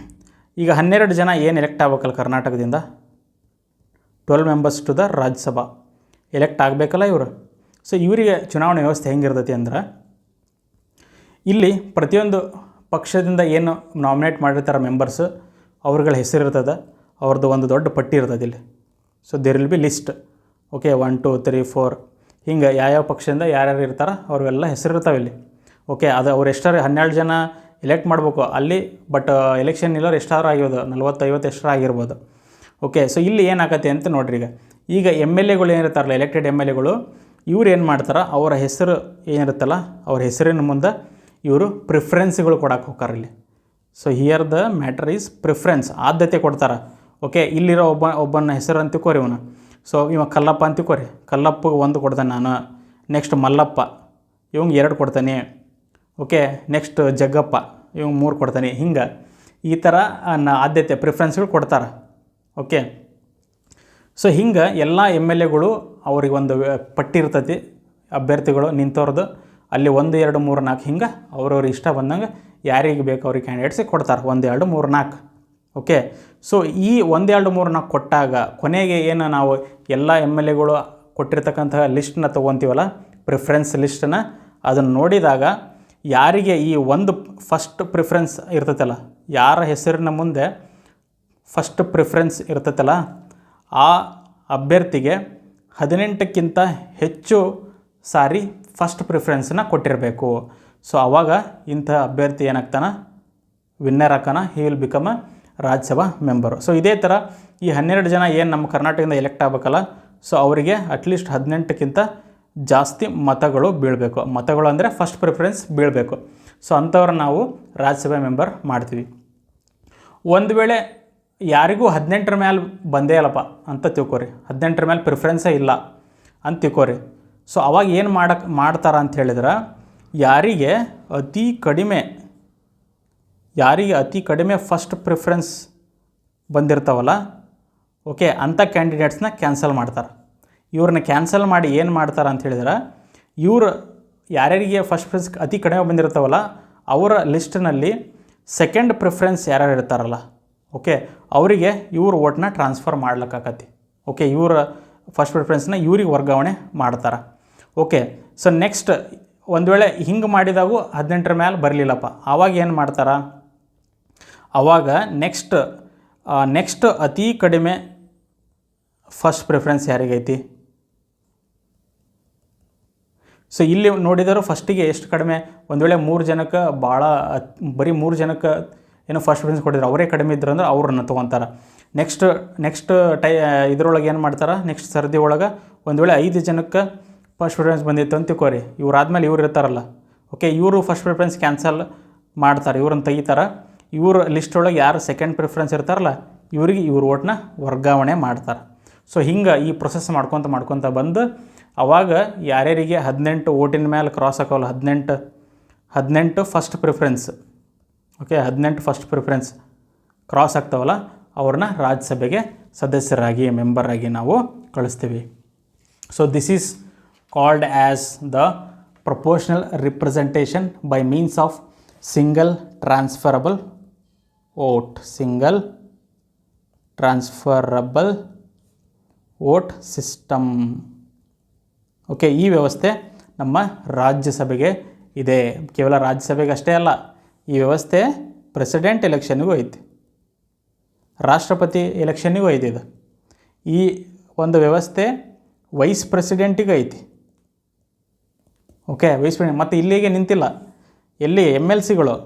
12 ಜನ ಏನು ಎಲೆಕ್ಟ್ ಆಗ್ಬೇಕಲ್ಲ ಕರ್ನಾಟಕದಿಂದ, 12 members to the Rajya Sabha elect ಆಗಬೇಕಲ್ಲ ಇವರು. ಸೊ ಇವರಿಗೆ ಚುನಾವಣೆ ವ್ಯವಸ್ಥೆ ಹೆಂಗಿರ್ತೈತಿ ಅಂದ್ರೆ, ಇಲ್ಲಿ ಪ್ರತಿಯೊಂದು ಪಕ್ಷದಿಂದ ಏನು ನಾಮಿನೇಟ್ ಮಾಡಿರ್ತಾರೆ ಮೆಂಬರ್ಸ್, ಅವ್ರಗಳ ಹೆಸರಿರ್ತದೆ, ಅವ್ರದ್ದು ಒಂದು ದೊಡ್ಡ ಪಟ್ಟಿ ಇರ್ತದೆ ಇಲ್ಲಿ. So there will be list. Okay, 1 2 3 4 ಹಿಂಗೆ ಯಾವ್ಯಾವ ಪಕ್ಷದಿಂದ ಯಾರ್ಯಾರು ಇರ್ತಾರೆ ಅವ್ರಿಗೆಲ್ಲ ಹೆಸರಿರ್ತಾವೆ ಇಲ್ಲಿ. ಓಕೆ, ಅದು ಅವ್ರು ಎಷ್ಟಾರು 12 ಜನ ಎಲೆಕ್ಟ್ ಮಾಡಬೇಕು ಅಲ್ಲಿ, ಬಟ್ ಎಲೆಕ್ಷನ್ ಇಲ್ಲವ್ರು ಎಷ್ಟಾರು ಆಗಿರೋದು 40-50 ಎಷ್ಟಾರು ಆಗಿರ್ಬೋದು. ಓಕೆ, ಸೊ ಇಲ್ಲಿ ಏನಾಗತ್ತೆ ಅಂತ ನೋಡ್ರಿ. ಈಗ ಎಮ್ ಎಲ್ ಎಗಳು ಏನಿರ್ತಾರಲ್ಲ, ಎಲೆಕ್ಟೆಡ್ ಎಮ್ ಎಲ್ ಎಗಳು, ಇವ್ರು ಏನು ಮಾಡ್ತಾರೆ, ಅವರ ಹೆಸರು ಏನಿರುತ್ತಲ್ಲ ಅವ್ರ ಹೆಸರಿನ ಮುಂದೆ ಇವರು ಪ್ರಿಫರೆನ್ಸ್ಗಳು ಕೊಡಕ್ಕೆ ಹೋಗ್ತಾರೆ ಇಲ್ಲಿ. So here the matter is preference, ಆದ್ಯತೆ ಕೊಡ್ತಾರೆ. ಓಕೆ, ಇಲ್ಲಿರೋ ಒಬ್ಬನ ಹೆಸರು ಅಂತ ತಿಳ್ಕೊರಿ ಇವನು. ಸೊ ಇವ ಕಲ್ಲಪ್ಪ ಅಂತ ತಿಳ್ಕೊರಿ, ಕಲ್ಲಪ್ಪಗೆ 1 ಕೊಡ್ತಾನೆ ನಾನು. ನೆಕ್ಸ್ಟ್ ಮಲ್ಲಪ್ಪ, ಇವಂಗೆ 2 ಕೊಡ್ತಾನೆ. ಓಕೆ, ನೆಕ್ಸ್ಟ್ ಜಗ್ಗಪ್ಪ, ಇವಂಗೆ 3 ಕೊಡ್ತಾನೆ. ಹಿಂಗೆ ಈ ಥರ ಆದ್ಯತೆ ಪ್ರಿಫರೆನ್ಸ್ಗಳು ಕೊಡ್ತಾರೆ. ಓಕೆ, ಸೊ ಹಿಂಗೆ ಎಲ್ಲ ಎಮ್ ಎಲ್ ಎಗಳು ಅವ್ರಿಗೆ ಒಂದು ಪಟ್ಟಿ ಇರ್ತೈತಿ ಅಭ್ಯರ್ಥಿಗಳು ನಿಂತವ್ರದ್ದು, ಅಲ್ಲಿ 1 2 3 4 ಹಿಂಗೆ ಅವ್ರವ್ರ ಇಷ್ಟ ಬಂದಂಗೆ ಯಾರಿಗೆ ಬೇಕು ಅವ್ರಿಗೆ ಕ್ಯಾಂಡಿಡೇಟ್ಸಿಗೆ ಕೊಡ್ತಾರೆ 1 2 3 4. ಓಕೆ, ಸೊ ಈ 1 2 3 4 ಕೊಟ್ಟಾಗ ಕೊನೆಗೆ ಏನು ನಾವು ಎಲ್ಲ ಎಮ್ ಎಲ್ ಎಗಳು ಕೊಟ್ಟಿರ್ತಕ್ಕಂಥ ಲಿಸ್ಟನ್ನ ತೊಗೊತೀವಲ್ಲ, ಪ್ರಿಫರೆನ್ಸ್ ಲಿಸ್ಟನ್ನು, ಅದನ್ನು ನೋಡಿದಾಗ ಯಾರಿಗೆ ಈ ಒಂದು ಫಸ್ಟ್ ಪ್ರಿಫರೆನ್ಸ್ ಇರ್ತೈತಲ್ಲ, ಯಾರ ಹೆಸರಿನ ಮುಂದೆ ಫಸ್ಟ್ ಪ್ರಿಫರೆನ್ಸ್ ಇರ್ತೈತಲ್ಲ ಆ ಅಭ್ಯರ್ಥಿಗೆ 18ಕ್ಕಿಂತ ಹೆಚ್ಚು ಸಾರಿ ಫಸ್ಟ್ ಪ್ರಿಫರೆನ್ಸನ್ನ ಕೊಟ್ಟಿರಬೇಕು. ಸೊ ಆವಾಗ ಇಂಥ ಅಭ್ಯರ್ಥಿ ಏನಾಗ್ತಾನೆ, ವಿನ್ನರ್ ಹಾಕೋಣ, he will become a Rajya Sabha member. So ಇದೇ ಥರ ಈ 12 ಜನ ಏನು ನಮ್ಮ ಕರ್ನಾಟಕದಿಂದ ಎಲೆಕ್ಟ್ ಆಗಬೇಕಲ್ಲ, ಸೊ ಅವರಿಗೆ ಅಟ್ಲೀಸ್ಟ್ 18ಕ್ಕಿಂತ ಜಾಸ್ತಿ ಮತಗಳು ಬೀಳಬೇಕು. ಮತಗಳು ಅಂದರೆ ಫಸ್ಟ್ ಪ್ರಿಫರೆನ್ಸ್ ಬೀಳಬೇಕು. ಸೊ ಅಂಥವ್ರನ್ನ ನಾವು ರಾಜ್ಯಸಭಾ ಮೆಂಬರ್ ಮಾಡ್ತೀವಿ. ಒಂದು ವೇಳೆ ಯಾರಿಗೂ 18 ಮೇಲೆ ಬಂದೇ ಇಲ್ಲಪ್ಪ ಅಂತ ತಿಳ್ಕೊರಿ, 18 ಮೇಲೆ ಪ್ರಿಫರೆನ್ಸೇ ಇಲ್ಲ ಅಂತ ತಿಳ್ಕೊರಿ. ಸೊ ಅವಾಗ ಏನು ಮಾಡ್ತಾರೆ ಅಂತ ಹೇಳಿದ್ರೆ, ಯಾರಿಗೆ ಅತಿ ಕಡಿಮೆ ಫಸ್ಟ್ ಪ್ರಿಫರೆನ್ಸ್ ಬಂದಿರ್ತಾವಲ್ಲ, ಓಕೆ, ಅಂಥ ಕ್ಯಾಂಡಿಡೇಟ್ಸ್ನ ಕ್ಯಾನ್ಸಲ್ ಮಾಡ್ತಾರೆ. ಇವ್ರನ್ನ ಕ್ಯಾನ್ಸಲ್ ಮಾಡಿ ಏನು ಮಾಡ್ತಾರೆ ಅಂತ ಹೇಳಿದ್ರೆ, ಇವರು ಯಾರ್ಯಾರಿಗೆ ಫಸ್ಟ್ ಪ್ರಿಫರೆನ್ಸ್ ಅತಿ ಕಡಿಮೆ ಬಂದಿರ್ತಾವಲ್ಲ ಅವರ ಲಿಸ್ಟ್ನಲ್ಲಿ ಸೆಕೆಂಡ್ ಪ್ರಿಫರೆನ್ಸ್ ಯಾರ್ಯಾರು ಇರ್ತಾರಲ್ಲ, ಓಕೆ, ಅವರಿಗೆ ಇವ್ರ ಓಟ್ನ ಟ್ರಾನ್ಸ್ಫರ್ ಮಾಡ್ಲಿಕ್ಕಾಗತ್ತೆ. ಓಕೆ, ಇವರ ಫಸ್ಟ್ ಪ್ರಿಫರೆನ್ಸ್ನ ಇವ್ರಿಗೆ ವರ್ಗಾವಣೆ ಮಾಡ್ತಾರೆ. ಓಕೆ, ಸೊ ನೆಕ್ಸ್ಟ್ ಒಂದು ವೇಳೆ ಹಿಂಗೆ ಮಾಡಿದಾಗೂ 18 ಮೇಲೆ ಬರಲಿಲ್ಲಪ್ಪ, ಆವಾಗ ಏನು ಮಾಡ್ತಾರೆ, ಆವಾಗ ನೆಕ್ಸ್ಟ್ ಅತಿ ಕಡಿಮೆ ಫಸ್ಟ್ ಪ್ರಿಫರೆನ್ಸ್ ಯಾರಿಗೈತಿ. ಸೊ ಇಲ್ಲಿ ನೋಡಿದರೂ ಫಸ್ಟಿಗೆ ಎಷ್ಟು ಕಡಿಮೆ, ಒಂದು ವೇಳೆ 3 ಜನಕ್ಕೆ ಬರೀ 3 ಜನಕ್ಕೆ ಏನೋ ಫಸ್ಟ್ ಪ್ರಿಫರೆನ್ಸ್ ಕೊಟ್ಟಿದ್ರು, ಅವರೇ ಕಡಿಮೆ ಇದ್ರು ಅಂದ್ರೆ ಅವ್ರನ್ನ ತೊಗೊತಾರೆ. ನೆಕ್ಸ್ಟ್ ಇದ್ರೊಳಗೆ ಏನು ಮಾಡ್ತಾರೆ, ನೆಕ್ಸ್ಟ್ ಸರದಿ ಒಳಗೆ ಒಂದು ವೇಳೆ 5 ಜನಕ್ಕೆ ಫಸ್ಟ್ ಪ್ರಿಫರೆನ್ಸ್ ಬಂದಿತ್ತು ಅಂತ ತಿಳ್ಕೊರಿ, ಇವ್ರಾದ್ಮೇಲೆ ಇವ್ರು ಇರ್ತಾರಲ್ಲ, ಓಕೆ, ಇವರು ಫಸ್ಟ್ ಪ್ರಿಫರೆನ್ಸ್ ಕ್ಯಾನ್ಸಲ್ ಮಾಡ್ತಾರೆ, ಇವ್ರನ್ನ ತೆಗಿತಾರೆ. ಇವ್ರ ಲಿಸ್ಟ್ ಒಳಗೆ ಯಾರು ಸೆಕೆಂಡ್ ಪ್ರಿಫರೆನ್ಸ್ ಇರ್ತಾರಲ್ಲ ಇವರಿಗೆ ಇವ್ರ ಓಟ್ನ ವರ್ಗಾವಣೆ ಮಾಡ್ತಾರೆ. ಸೊ ಹಿಂಗೆ ಈ ಪ್ರೊಸೆಸ್ ಮಾಡ್ಕೊತ ಬಂದು ಅವಾಗ ಯಾರ್ಯಾರಿಗೆ 18 ಓಟಿನ ಮೇಲೆ ಕ್ರಾಸ್ ಹಾಕೋಲ್ಲ, 18 first preference, okay, 18 first preference cross ಆಗ್ತಾವಲ್ಲ ಅವ್ರನ್ನ ರಾಜ್ಯಸಭೆಗೆ ಸದಸ್ಯರಾಗಿ ಮೆಂಬರಾಗಿ ನಾವು ಕಳಿಸ್ತೀವಿ. So this is called as the proportional representation by means of single transferable vote system. Okay, ಈ ವ್ಯವಸ್ಥೆ ನಮ್ಮ ರಾಜ್ಯಸಭೆಗೆ ಇದೆ. ಕೇವಲ ರಾಜ್ಯಸಭೆಗೆ ಅಷ್ಟೇ ಅಲ್ಲ, ಈ ವ್ಯವಸ್ಥೆ ಪ್ರೆಸಿಡೆಂಟ್ ಎಲೆಕ್ಷನ್ನಿಗೂ ಐತಿ, ರಾಷ್ಟ್ರಪತಿ ಎಲೆಕ್ಷನ್ನಿಗೂ ಐತಿ. ಇದು ಈ ಒಂದು ವ್ಯವಸ್ಥೆ ವೈಸ್ ಪ್ರೆಸಿಡೆಂಟಿಗೂ ಐತಿ. ಓಕೆ, ವೈಸ್ ಪ್ರೆಸಿಡೆಂಟ್ ಮತ್ತು ಇಲ್ಲಿಗೆ ನಿಂತಿಲ್ಲ, ಎಲ್ಲಿ MLCಗಳು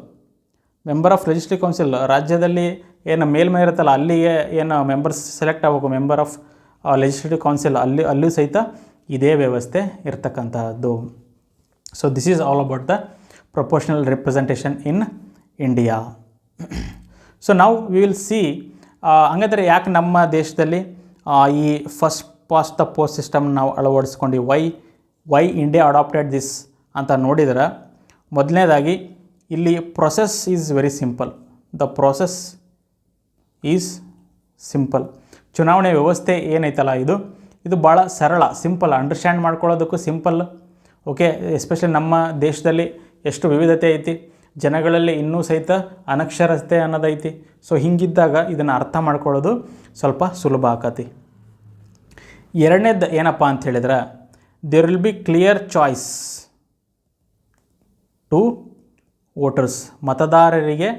ಮೆಂಬರ್ ಆಫ್ ಲೆಜಿಸ್ಲೇಟಿವ್ ಕೌನ್ಸಿಲ್, ರಾಜ್ಯದಲ್ಲಿ ಏನು ಮೇಲ್ಮನೆ ಇರುತ್ತಲ್ಲ ಅಲ್ಲಿಗೆ ಏನು ಮೆಂಬರ್ಸ್ ಸೆಲೆಕ್ಟ್ ಆಗಬೇಕು, ಮೆಂಬರ್ ಆಫ್ ಲೆಜಿಸ್ಲೇಟಿವ್ ಕೌನ್ಸಿಲ್, ಅಲ್ಲೂ ಸಹಿತ ಇದೇ ವ್ಯವಸ್ಥೆ ಇರ್ತಕ್ಕಂಥದ್ದು. So this is all about the proportional representation in India. So ನಾವು ವಿ ವಿಲ್ ಸಿ, ಹಂಗಾದರೆ ಯಾಕೆ ನಮ್ಮ ದೇಶದಲ್ಲಿ ಈ first past the post system ನಾವು ಅಳವಡಿಸ್ಕೊಂಡು ವೈ ಇಂಡಿಯಾ ಅಡಾಪ್ಟೆಡ್ ದಿಸ್ ಅಂತ ನೋಡಿದರೆ, ಮೊದಲನೇದಾಗಿ ಇಲ್ಲಿ process is very simple. The process is simple. ಚುನಾವಣೆ ವ್ಯವಸ್ಥೆ ಏನೈತಲ್ಲ ಇದು ಇದು ಭಾಳ ಸರಳ, ಸಿಂಪಲ್, ಅಂಡರ್ಸ್ಟ್ಯಾಂಡ್ ಮಾಡ್ಕೊಳ್ಳೋದಕ್ಕೂ ಸಿಂಪಲ್. ಓಕೆ, ಎಸ್ಪೆಷಲಿ ನಮ್ಮ ದೇಶದಲ್ಲಿ ಎಷ್ಟು ವಿವಿಧತೆ ಐತಿ, ಜನಗಳಲ್ಲಿ ಇನ್ನೂ ಸಹಿತ ಅನಕ್ಷರತೆ ಅನ್ನೋದೈತಿ. ಸೊ ಹಿಂಗಿದ್ದಾಗ ಇದನ್ನು ಅರ್ಥ ಮಾಡ್ಕೊಳ್ಳೋದು ಸ್ವಲ್ಪ ಸುಲಭ ಆಕತಿ. ಎರಡನೇದು ಏನಪ್ಪ ಅಂತ ಹೇಳಿದ್ರೆ, there will be clear choice to voters. ಮತದಾರರಿಗೆ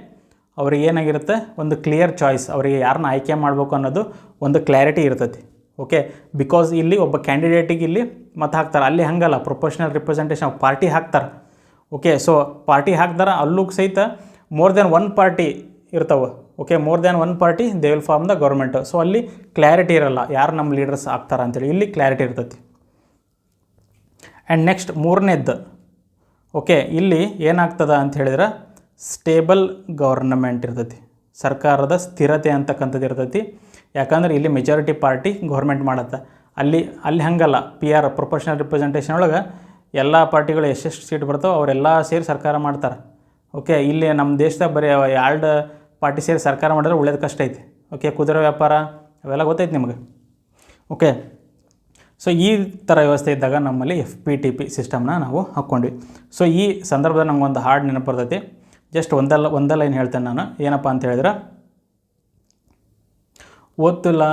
ಅವ್ರಿಗೆ ಏನಾಗಿರುತ್ತೆ, ಒಂದು ಕ್ಲಿಯರ್ ಚಾಯ್ಸ್, ಅವರಿಗೆ ಯಾರನ್ನ ಆಯ್ಕೆ ಮಾಡಬೇಕು ಅನ್ನೋದು ಒಂದು ಕ್ಲಾರಿಟಿ ಇರ್ತೈತಿ. ಓಕೆ, ಬಿಕಾಸ್ ಇಲ್ಲಿ ಒಬ್ಬ ಕ್ಯಾಂಡಿಡೇಟಿಗೆ ಇಲ್ಲಿ ಮತ ಹಾಕ್ತಾರೆ, ಅಲ್ಲಿ ಹಂಗಲ್ಲ, ಪ್ರೊಪೋರ್ಷನಲ್ ರಿಪ್ರೆಸೆಂಟೇಷನ್ ಪಾರ್ಟಿ ಹಾಕ್ತಾರೆ. ಓಕೆ, ಸೊ ಪಾರ್ಟಿ ಹಾಕ್ದಾರ ಅಲ್ಲೂ ಸಹಿತ ಮೋರ್ ದೆನ್ ಒನ್ ಪಾರ್ಟಿ ಇರ್ತವೆ. Okay, more than one party they will form the government. So ಅಲ್ಲಿ ಕ್ಲಾರಿಟಿ ಇರಲ್ಲ ಯಾರು ನಮ್ಮ ಲೀಡರ್ಸ್ ಆಗ್ತಾರೆ ಅಂತೇಳಿ, ಇಲ್ಲಿ ಕ್ಲಾರಿಟಿ ಇರ್ತೈತಿ. ಆ್ಯಂಡ್ ನೆಕ್ಸ್ಟ್ ಮೂರನೇದ್ದು, ಓಕೆ, ಇಲ್ಲಿ ಏನಾಗ್ತದ ಅಂತ ಹೇಳಿದ್ರೆ ಸ್ಟೇಬಲ್ ಗೌರ್ನಮೆಂಟ್ ಇರ್ತೈತಿ, ಸರ್ಕಾರದ ಸ್ಥಿರತೆ ಅಂತಕ್ಕಂಥದ್ದು ಇರ್ತೈತಿ. ಯಾಕಂದ್ರೆ ಇಲ್ಲಿ ಮೆಜಾರಿಟಿ ಪಾರ್ಟಿ ಗೌರ್ಮೆಂಟ್ ಮಾಡುತ್ತೆ. ಅಲ್ಲಿ ಹಂಗಲ್ಲ, PR ಪ್ರೊಪೋರ್ಷನಲ್ ರಿಪ್ರೆಸೆಂಟೇಷನ್ ಒಳಗೆ ಎಲ್ಲ ಪಾರ್ಟಿಗಳು ಎಷ್ಟೆಷ್ಟು ಸೀಟ್ ಬರ್ತಾವೆ ಅವರೆಲ್ಲ ಸೇರಿ ಸರ್ಕಾರ ಮಾಡ್ತಾರೆ. ಓಕೆ, ಇಲ್ಲಿ ನಮ್ಮ ದೇಶದಾಗ ಬರೀ 2 ಪಾರ್ಟಿ ಸೇರಿ ಸರ್ಕಾರ ಮಾಡಿದ್ರೆ ಉಳಿಯೋದು ಕಷ್ಟ ಐತಿ. ಓಕೆ, ಕುದುರೆ ವ್ಯಾಪಾರ ಅವೆಲ್ಲ ಗೊತ್ತೈತಿ ನಿಮಗೆ. ಓಕೆ, ಸೊ ಈ ಥರ ವ್ಯವಸ್ಥೆ ಇದ್ದಾಗ ನಮ್ಮಲ್ಲಿ FPTP ಸಿಸ್ಟಮ್ನ ನಾವು ಹಾಕ್ಕೊಂಡ್ವಿ. ಸೊ ಈ ಸಂದರ್ಭದಲ್ಲಿ ನಮಗೊಂದು ಹಾಡು ನೆನಪು ಬರ್ತೈತಿ. ಜಸ್ಟ್ ಒಂದೇ ಲೈನ್ ಹೇಳ್ತೇನೆ ನಾನು. ಏನಪ್ಪ ಅಂತ ಹೇಳಿದ್ರೆ, ಓದ್ತುಲ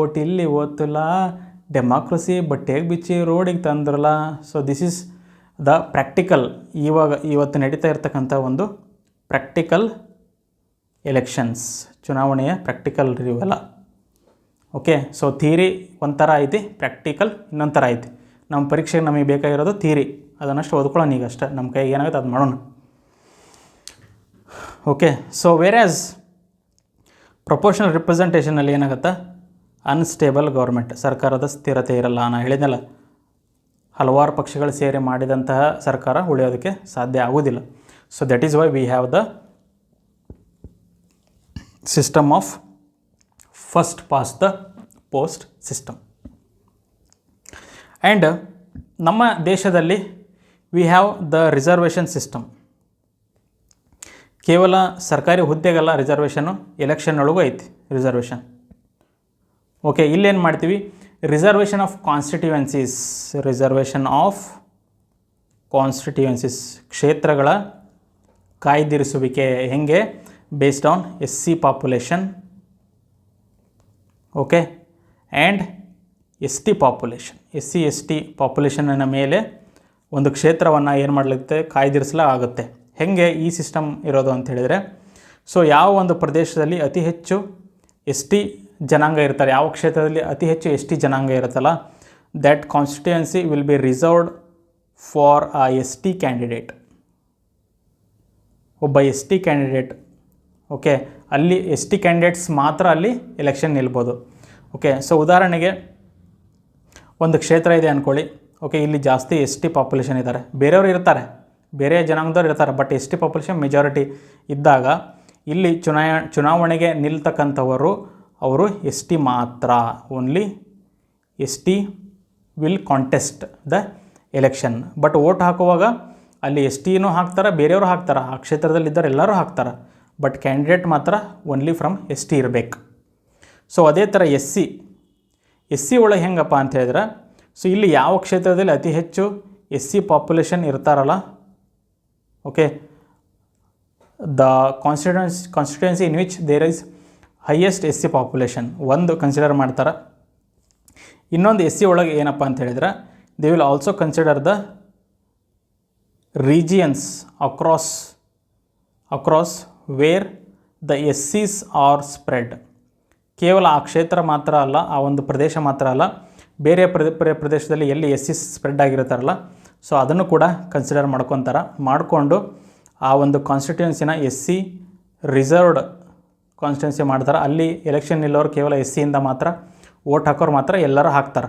ಓಟಿಲ್ಲಿ ಓದ್ತುಲ, ಡೆಮಾಕ್ರಸಿ ಬಟ್ಟೆಗೆ ಬಿಚ್ಚಿ ರೋಡಿಗೆ ತಂದ್ರಲ್ಲ. So this is the practical. ಇವತ್ತು ನಡೀತಾ ಇರ್ತಕ್ಕಂಥ ಒಂದು ಪ್ರಾಕ್ಟಿಕಲ್ ಎಲೆಕ್ಷನ್ಸ್, ಚುನಾವಣೆಯ ಪ್ರಾಕ್ಟಿಕಲ್ ಇವೆಲ್ಲ. ಓಕೆ, ಸೊ ಥಿಯರಿ ಒಂಥರ ಐತಿ, ಪ್ರಾಕ್ಟಿಕಲ್ ಇನ್ನೊಂದು ಥರ ಐತಿ. ನಮ್ಮ ಪರೀಕ್ಷೆಗೆ ನಮಗೆ ಬೇಕಾಗಿರೋದು ಥಿಯರಿ, ಅದನ್ನಷ್ಟು ಓದ್ಕೊಳ್ಳೋಣ ಈಗ ಅಷ್ಟೇ, ನಮ್ಮ ಕೈಗೆ ಏನಾಗುತ್ತೆ ಅದು ಮಾಡೋಣ. ಓಕೆ, ಸೊ ವೇರ್ಯಾಸ್ ಪ್ರೊಪೋರ್ಷನಲ್ ರಿಪ್ರೆಸೆಂಟೇಷನಲ್ಲಿ ಏನಾಗುತ್ತೆ, ಅನ್ಸ್ಟೇಬಲ್ ಗೌರ್ಮೆಂಟ್, ಸರ್ಕಾರದ ಸ್ಥಿರತೆ ಇರಲ್ಲ. ನಾನು ಹೇಳಿದ್ನಲ್ಲ, ಹಲವಾರು ಪಕ್ಷಗಳು ಸೇರಿ ಮಾಡಿದಂತಹ ಸರ್ಕಾರ ಉಳಿಯೋದಕ್ಕೆ ಸಾಧ್ಯ ಆಗೋದಿಲ್ಲ. So that is why we have the system of first past the post system. And ನಮ್ಮ ದೇಶದಲ್ಲಿ we have the reservation system. ಕೇವಲ ಸರ್ಕಾರಿ ಹುದ್ದೆಗಲ್ಲ ರಿಸರ್ವೇಷನ್ನು, ಎಲೆಕ್ಷನ್ ಒಳಗೂ ಐತಿ ರಿಸರ್ವೇಷನ್. ಓಕೆ, ಇಲ್ಲೇನು ಮಾಡ್ತೀವಿ, ರಿಸರ್ವೇಷನ್ ಆಫ್ ಕಾನ್ಸ್ಟಿಟ್ಯೂಯೆನ್ಸೀಸ್, ಕ್ಷೇತ್ರಗಳ ಕಾಯ್ದಿರಿಸುವಿಕೆ. ಹೆಂಗೆ, based on SC population. Okay, and ST population. SC ಪಾಪ್ಯುಲೇಷನ್ನ ಮೇಲೆ ಒಂದು ಕ್ಷೇತ್ರವನ್ನು ಏನು ಮಾಡಲಿಕ್ಕೆ ಕಾಯ್ದಿರಿಸಲಾಗುತ್ತೆ. ಹೆಂಗೆ ಈ ಸಿಸ್ಟಮ್ ಇರೋದು ಅಂತ ಹೇಳಿದರೆ, ಸೊ ಯಾವ ಒಂದು ಪ್ರದೇಶದಲ್ಲಿ ಅತಿ ಹೆಚ್ಚು ST ಜನಾಂಗ ಇರ್ತಾರೆ, ಯಾವ ಕ್ಷೇತ್ರದಲ್ಲಿ ಅತಿ ಹೆಚ್ಚು ST ಜನಾಂಗ ಇರುತ್ತಲ್ಲ, that constituency will be reserved for a ST candidate. ಒಬ್ಬ ST ಕ್ಯಾಂಡಿಡೇಟ್. ಓಕೆ, ಅಲ್ಲಿ ST ಕ್ಯಾಂಡಿಡೇಟ್ಸ್ ಮಾತ್ರ ಅಲ್ಲಿ ಎಲೆಕ್ಷನ್ ನಿಲ್ಬೋದು. ಓಕೆ, ಸೊ ಉದಾಹರಣೆಗೆ ಒಂದು ಕ್ಷೇತ್ರ ಇದೆ ಅಂದ್ಕೊಳ್ಳಿ. ಓಕೆ, ಇಲ್ಲಿ ಜಾಸ್ತಿ ST ಪಾಪ್ಯುಲೇಷನ್ ಇದ್ದಾರೆ, ಬೇರೆಯವರು ಇರ್ತಾರೆ, ಬೇರೆ ಜನಾಂಗದವ್ರು ಇರ್ತಾರೆ, ಬಟ್ ST ಪಾಪ್ಯುಲೇಷನ್ ಮೆಜಾರಿಟಿ ಇದ್ದಾಗ ಇಲ್ಲಿ ಚುನಾವಣೆಗೆ ನಿಲ್ತಕ್ಕಂಥವರು ಅವರು ST ಮಾತ್ರ. Only ST will contest the election. But vote ಹಾಕುವಾಗ ಅಲ್ಲಿ STನೂ ಹಾಕ್ತಾರೆ, ಬೇರೆಯವರು ಹಾಕ್ತಾರೆ, ಆ ಕ್ಷೇತ್ರದಲ್ಲಿದ್ದರೆ ಎಲ್ಲರೂ ಹಾಕ್ತಾರೆ, ಬಟ್ ಕ್ಯಾಂಡಿಡೇಟ್ ಮಾತ್ರ ಓನ್ಲಿ ಫ್ರಮ್ ST ಇರಬೇಕು. ಸೊ ಅದೇ ಥರ SC ಒಳಗೆ ಹೆಂಗಪ್ಪ ಅಂತ ಹೇಳಿದ್ರೆ, ಸೊ ಇಲ್ಲಿ ಯಾವ ಕ್ಷೇತ್ರದಲ್ಲಿ ಅತಿ ಹೆಚ್ಚು SC ಪಾಪ್ಯುಲೇಷನ್ ಇರ್ತಾರಲ್ಲ, okay, the constituency in which there is highest SC population ಒಂದು ಕನ್ಸಿಡರ್ ಮಾಡ್ತಾರೆ. ಇನ್ನೊಂದು SC ಒಳಗೆ ಏನಪ್ಪ ಅಂತ ಹೇಳಿದ್ರೆ, they will also consider the regions across where the SCs are spread. ಕೇವಲ ಆ ಕ್ಷೇತ್ರ ಮಾತ್ರ ಅಲ್ಲ, ಆ ಒಂದು ಪ್ರದೇಶ ಮಾತ್ರ ಅಲ್ಲ, ಬೇರೆ ಪ್ರದೇಶದಲ್ಲಿ ಎಲ್ಲಿ SCs ಸ್ಪ್ರೆಡ್ ಆಗಿರ್ತಾರಲ್ಲ, ಸೊ ಅದನ್ನು ಕೂಡ ಕನ್ಸಿಡರ್ ಮಾಡಿಕೊಂಡು ಆ ಒಂದು ಕಾನ್ಸ್ಟಿಟ್ಯೂಯೆನ್ಸಿನ SC ರಿಸರ್ವ್ಡ್ ಕಾನ್ಸ್ಟಿಟ್ಯೂನ್ಸಿ ಮಾಡ್ತಾರೆ. ಅಲ್ಲಿ ಎಲೆಕ್ಷನ್ ನಿಲ್ಲೋರು ಕೇವಲ SCಯಿಂದ ಮಾತ್ರ, ವೋಟ್ ಹಾಕೋರು ಮಾತ್ರ ಎಲ್ಲರೂ ಹಾಕ್ತಾರೆ.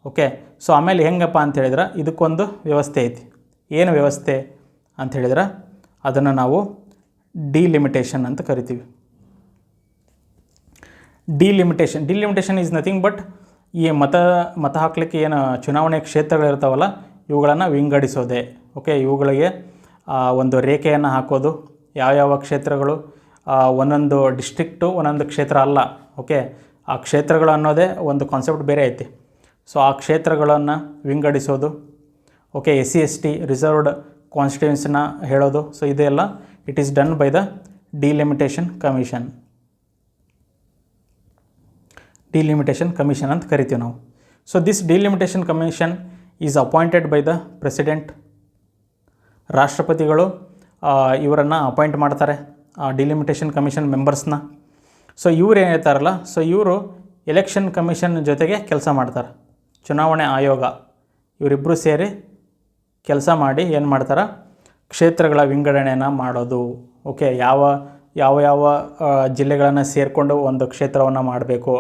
ಓಕೆ, ಸೊ ಆಮೇಲೆ ಹೆಂಗಪ್ಪ ಅಂತ ಹೇಳಿದ್ರೆ, ಇದಕ್ಕೊಂದು ವ್ಯವಸ್ಥೆ ಐತಿ. ಏನು ವ್ಯವಸ್ಥೆ ಅಂತ ಹೇಳಿದ್ರೆ, ಅದನ್ನು ನಾವು ಡಿಲಿಮಿಟೇಷನ್ ಅಂತ ಕರಿತೀವಿ. ಡಿಲಿಮಿಟೇಷನ್ ಈಸ್ ನಥಿಂಗ್ ಬಟ್ ಈ ಮತ ಹಾಕಲಿಕ್ಕೆ ಏನು ಚುನಾವಣೆ ಕ್ಷೇತ್ರಗಳಿರ್ತಾವಲ್ಲ, ಇವುಗಳನ್ನು ವಿಂಗಡಿಸೋದೆ. ಓಕೆ, ಇವುಗಳಿಗೆ ಒಂದು ರೇಖೆಯನ್ನು ಹಾಕೋದು. ಯಾವ್ಯಾವ ಕ್ಷೇತ್ರಗಳು, ಒಂದೊಂದು ಡಿಸ್ಟ್ರಿಕ್ಟು ಒಂದೊಂದು ಕ್ಷೇತ್ರ ಅಲ್ಲ. ಓಕೆ, ಆ ಕ್ಷೇತ್ರಗಳು ಅನ್ನೋದೇ ಒಂದು ಕಾನ್ಸೆಪ್ಟ್ ಬೇರೆ ಐತಿ. ಸೊ ಆ ಕ್ಷೇತ್ರಗಳನ್ನು ವಿಂಗಡಿಸೋದು, ಓಕೆ, SC/ST ರಿಸರ್ವ್ಡ್ ಕಾನ್ಸ್ಟಿಟ್ಯೂನ್ಸಿನ ಹೇಳೋದು. ಸೊ ಇದೆಲ್ಲ it is done by the delimitation commission. Delimitation commission ಅಂತ ಕರಿತೀವಿ ನಾವು. So this delimitation commission is appointed by the president. ರಾಷ್ಟ್ರಪತಿಗಳು ಇವರನ್ನು ಅಪಾಯಿಂಟ್ ಮಾಡ್ತಾರೆ, ಡಿಲಿಮಿಟೇಷನ್ ಕಮಿಷನ್ ಮೆಂಬರ್ಸ್ನ. ಸೊ ಇವ್ರು ಏನು ಹೇಳ್ತಾರಲ್ಲ, ಸೊ ಇವರು ಎಲೆಕ್ಷನ್ ಕಮಿಷನ್ ಜೊತೆಗೆ ಕೆಲಸ ಮಾಡ್ತಾರೆ. ಚುನಾವಣೆ ಆಯೋಗ ಇವರಿಬ್ಬರು ಸೇರಿ ಕೆಲಸ ಮಾಡಿ ಏನು ಮಾಡ್ತಾರೆ, ಕ್ಷೇತ್ರಗಳ ವಿಂಗಡಣೆಯನ್ನು ಮಾಡೋದು. ಓಕೆ, ಯಾವ ಜಿಲ್ಲೆಗಳನ್ನು ಸೇರಿಕೊಂಡು ಒಂದು ಕ್ಷೇತ್ರವನ್ನು ಮಾಡಬೇಕು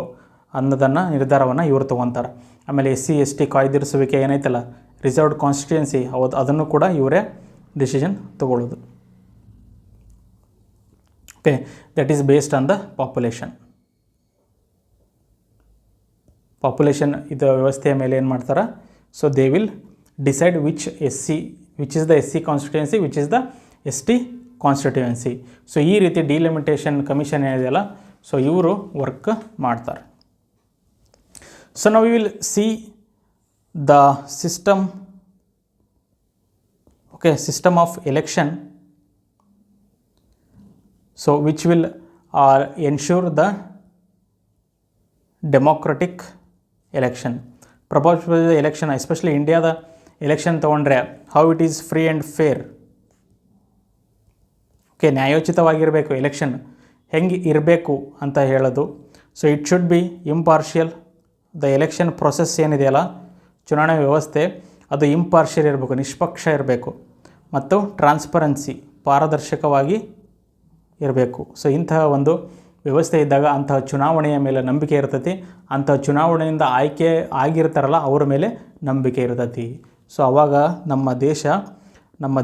ಅನ್ನೋದನ್ನು ನಿರ್ಧಾರವನ್ನು ಇವರು ತೊಗೊತಾರೆ. ಆಮೇಲೆ SC/ST ಕಾಯ್ದಿರಿಸುವಿಕೆ ಏನೈತಲ್ಲ, ರಿಸರ್ವ್ಡ್ ಕಾನ್ಸ್ಟಿಟ್ಯೂನ್ಸಿ, ಅದನ್ನು ಕೂಡ ಇವರೇ ಡಿಸಿಷನ್ ತಗೊಳ್ಳೋದು. Okay, that is based on the population. ಇದು ವ್ಯವಸ್ಥೆಯ ಮೇಲೆ ಏನು ಮಾಡ್ತಾರೆ, so they will decide which is the SC constituency, which is the ST constituency. So ಈ ರೀತಿ ಡಿಲಿಮಿಟೇಷನ್ ಕಮಿಷನ್ ಏನಿದೆಯಲ್ಲ, ಸೊ ಇವರು ವರ್ಕ್ ಮಾಡ್ತಾರೆ. ಸೊ ನಾವು we will see the system, okay, system of election, so which will ensure the democratic election. Proportional election, especially India the election ತಗೊಂಡ್ರೆ how it is free and fair. Okay, ನ್ಯಾಯೋಚಿತವಾಗಿರಬೇಕು ಎಲೆಕ್ಷನ್, ಹೆಂಗೆ ಇರಬೇಕು ಅಂತ ಹೇಳೋದು. So it should be impartial. The election process ಏನಿದೆಯಲ್ಲ, ಚುನಾವಣೆ ವ್ಯವಸ್ಥೆ, ಅದು ಇಂಪಾರ್ಷಿಯಲ್ ಇರಬೇಕು, ನಿಷ್ಪಕ್ಷ ಇರಬೇಕು, ಮತ್ತು ಟ್ರಾನ್ಸ್ಪರೆನ್ಸಿ, ಪಾರದರ್ಶಕವಾಗಿ ಇರಬೇಕು. ಸೊ ಇಂತಹ ಒಂದು ವ್ಯವಸ್ಥೆ ಇದ್ದಾಗ ಅಂತಹ ಚುನಾವಣೆಯ ಮೇಲೆ ನಂಬಿಕೆ ಇರ್ತೈತಿ. ಅಂತಹ ಚುನಾವಣೆಯಿಂದ ಆಯ್ಕೆ ಆಗಿರ್ತಾರಲ್ಲ ಅವ್ರ ಮೇಲೆ ನಂಬಿಕೆ ಇರ್ತೈತಿ. ಸೊ ಆವಾಗ ನಮ್ಮ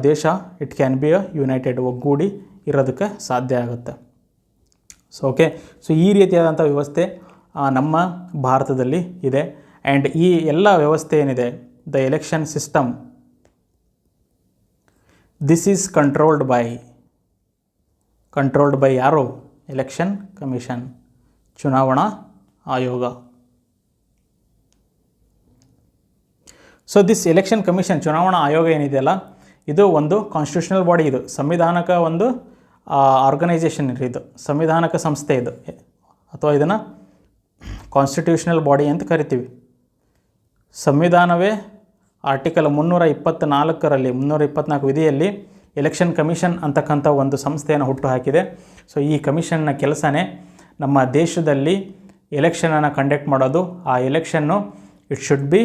ದೇಶ ಇಟ್ ಕ್ಯಾನ್ ಬಿ ಯುನೈಟೆಡ್, ಒಗ್ಗೂಡಿ ಇರೋದಕ್ಕೆ ಸಾಧ್ಯ ಆಗುತ್ತೆ. ಸೊ ಓಕೆ, ಸೊ ಈ ರೀತಿಯಾದಂಥ ವ್ಯವಸ್ಥೆ ನಮ್ಮ ಭಾರತದಲ್ಲಿ ಇದೆ. ಆ್ಯಂಡ್ ಈ ಎಲ್ಲ ವ್ಯವಸ್ಥೆ ಏನಿದೆ, the election system, this is controlled by ಯಾರು? ಎಲೆಕ್ಷನ್ ಕಮಿಷನ್, ಚುನಾವಣಾ ಆಯೋಗ. ಸೊ ದಿಸ್ ಎಲೆಕ್ಷನ್ ಕಮಿಷನ್, ಚುನಾವಣಾ ಆಯೋಗ ಏನಿದೆಯಲ್ಲ, ಇದು ಒಂದು ಕಾನ್ಸ್ಟಿಟ್ಯೂಷನಲ್ ಬಾಡಿ, ಇದು ಸಂವಿಧಾನಕ ಒಂದು ಆರ್ಗನೈಸೇಷನ್, ಇದು ಸಂವಿಧಾನಕ ಸಂಸ್ಥೆ ಇದು, ಅಥವಾ ಇದನ್ನು ಕಾನ್ಸ್ಟಿಟ್ಯೂಷನಲ್ ಬಾಡಿ ಅಂತ ಕರಿತೀವಿ. ಸಂವಿಧಾನವೇ ಆರ್ಟಿಕಲ್ 324 ವಿಧಿಯಲ್ಲಿ ಎಲೆಕ್ಷನ್ ಕಮಿಷನ್ ಅಂತಕ್ಕಂಥ ಒಂದು ಸಂಸ್ಥೆಯನ್ನು ಹುಟ್ಟು ಹಾಕಿದೆ. ಸೊ ಈ ಕಮಿಷನ್ನ ಕೆಲಸನೇ ನಮ್ಮ ದೇಶದಲ್ಲಿ ಎಲೆಕ್ಷನನ್ನು ಕಂಡಕ್ಟ್ ಮಾಡೋದು. ಆ ಎಲೆಕ್ಷನ್ನು ಇಟ್ ಶುಡ್ ಬಿ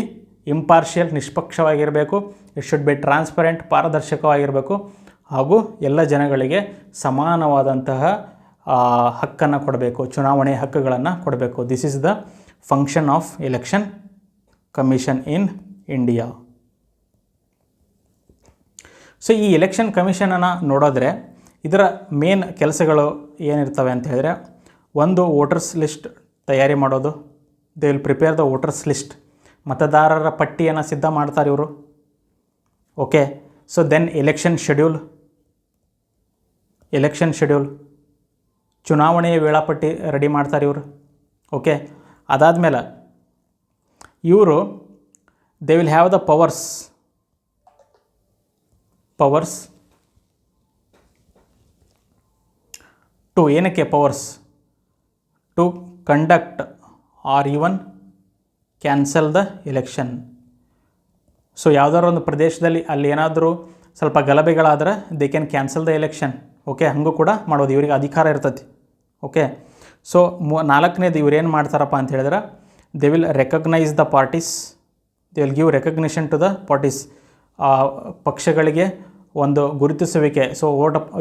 ಇಂಪಾರ್ಷಿಯಲ್, ನಿಷ್ಪಕ್ಷವಾಗಿರಬೇಕು. ಇಟ್ ಶುಡ್ ಬಿ ಟ್ರಾನ್ಸ್ಪರೆಂಟ್, ಪಾರದರ್ಶಕವಾಗಿರಬೇಕು. ಹಾಗೂ ಎಲ್ಲ ಜನಗಳಿಗೆ ಸಮಾನವಾದಂತಹ ಹಕ್ಕನ್ನು ಕೊಡಬೇಕು, ಚುನಾವಣೆ ಹಕ್ಕುಗಳನ್ನು ಕೊಡಬೇಕು. This is the function of election commission in India. So ಈ ಎಲೆಕ್ಷನ್ ಕಮಿಷನನ್ನು ನೋಡಿದ್ರೆ ಇದರ ಮೇನ್ ಕೆಲಸಗಳು ಏನಿರ್ತವೆ ಅಂತ ಹೇಳಿದ್ರೆ, ಒಂದು ವೋಟರ್ಸ್ ಲಿಸ್ಟ್ ತಯಾರಿ ಮಾಡೋದು. They will prepare the voters list, ಮತದಾರರ ಪಟ್ಟಿಯನ್ನು ಸಿದ್ಧ ಮಾಡ್ತಾರೆ ಇವರು. Okay, so then election schedule, ಚುನಾವಣೆಯ ವೇಳಾಪಟ್ಟಿ ರೆಡಿ ಮಾಡ್ತಾರೆ ಇವರು. ಓಕೆ, ಅದಾದಮೇಲೆ ಇವರು they will have the powers to, ಏನಕ್ಕೆ powers? To conduct or even cancel the election. So ಯಾವುದಾದ್ರು ಒಂದು ಪ್ರದೇಶದಲ್ಲಿ ಅಲ್ಲಿ ಏನಾದರೂ ಸ್ವಲ್ಪ ಗಲಭೆಗಳಾದರೆ they can cancel the election. Okay, ಹಾಗೂ ಕೂಡ ಮಾಡೋದು, ಇವರಿಗೆ ಅಧಿಕಾರ ಇರ್ತೈತಿ. ಓಕೆ, ಸೊ ನಾಲ್ಕನೇದು ಇವ್ರು ಏನು ಮಾಡ್ತಾರಪ್ಪ ಅಂತ ಹೇಳಿದ್ರೆ, they will recognise the parties, they will give recognition to the parties, ಪಕ್ಷಗಳಿಗೆ ಒಂದು ಗುರುತಿಸುವಿಕೆ. ಸೊ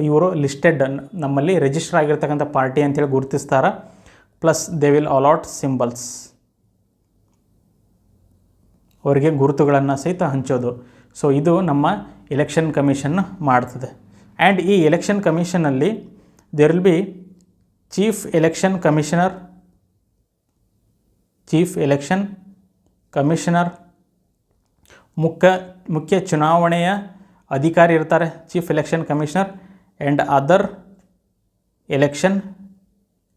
ಇವರು ಲಿಸ್ಟೆಡ್, ನಮ್ಮಲ್ಲಿ ರಿಜಿಸ್ಟರ್ ಆಗಿರ್ತಕ್ಕಂಥ ಪಾರ್ಟಿ ಅಂತೇಳಿ ಗುರುತಿಸ್ತಾರೆ. Plus they will allot symbols, ಅವರಿಗೆ ಗುರುತುಗಳನ್ನು ಸಹಿತ ಹಂಚೋದು. ಸೊ ಇದು ನಮ್ಮ ಎಲೆಕ್ಷನ್ ಕಮಿಷನ್ ಮಾಡ್ತದೆ. ಆ್ಯಂಡ್ ಈ ಎಲೆಕ್ಷನ್ ಕಮಿಷನಲ್ಲಿ there will be chief election commissioner, ಮುಖ್ಯ ಚುನಾವಣೆಯ ಅಧಿಕಾರಿ ಇರ್ತಾರೆ, chief election commissioner, and other election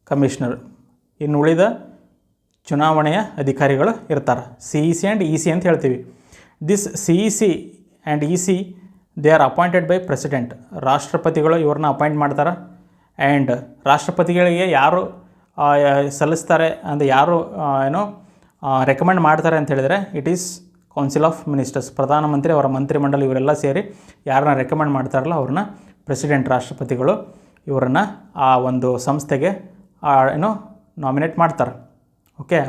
commissioner. ಇನ್ನು ಉಳಿದ ಚುನಾವಣೆಯ ಅಧಿಕಾರಿಗಳು ಇರ್ತಾರೆ. CEC ಆ್ಯಂಡ್ EC ಅಂತ ಹೇಳ್ತೀವಿ. This CEC and EC they are appointed by president. ರಾಷ್ಟ್ರಪತಿಗಳು ಇವ್ರನ್ನ ಅಪಾಯಿಂಟ್ ಮಾಡ್ತಾರೆ. ಆ್ಯಂಡ್ ರಾಷ್ಟ್ರಪತಿಗಳಿಗೆ ಯಾರು ಸಲ್ಲಿಸ್ತಾರೆ ಅಂದರೆ ಯಾರು ರೆಕಮೆಂಡ್ ಮಾಡ್ತಾರೆ ಅಂತ ಹೇಳಿದರೆ it is council of ministers. ಪ್ರಧಾನಮಂತ್ರಿ ಅವರ ಮಂತ್ರಿಮಂಡಲ ಇವರೆಲ್ಲ ಸೇರಿ ಯಾರನ್ನ ರೆಕಮೆಂಡ್ ಮಾಡ್ತಾರಲ್ಲ ಅವ್ರನ್ನ ಪ್ರೆಸಿಡೆಂಟ್ ರಾಷ್ಟ್ರಪತಿಗಳು ಇವರನ್ನು ಆ ಒಂದು ಸಂಸ್ಥೆಗೆ ನಾಮಿನೇಟ್ ಮಾಡ್ತಾರೆ. ಓಕೆ,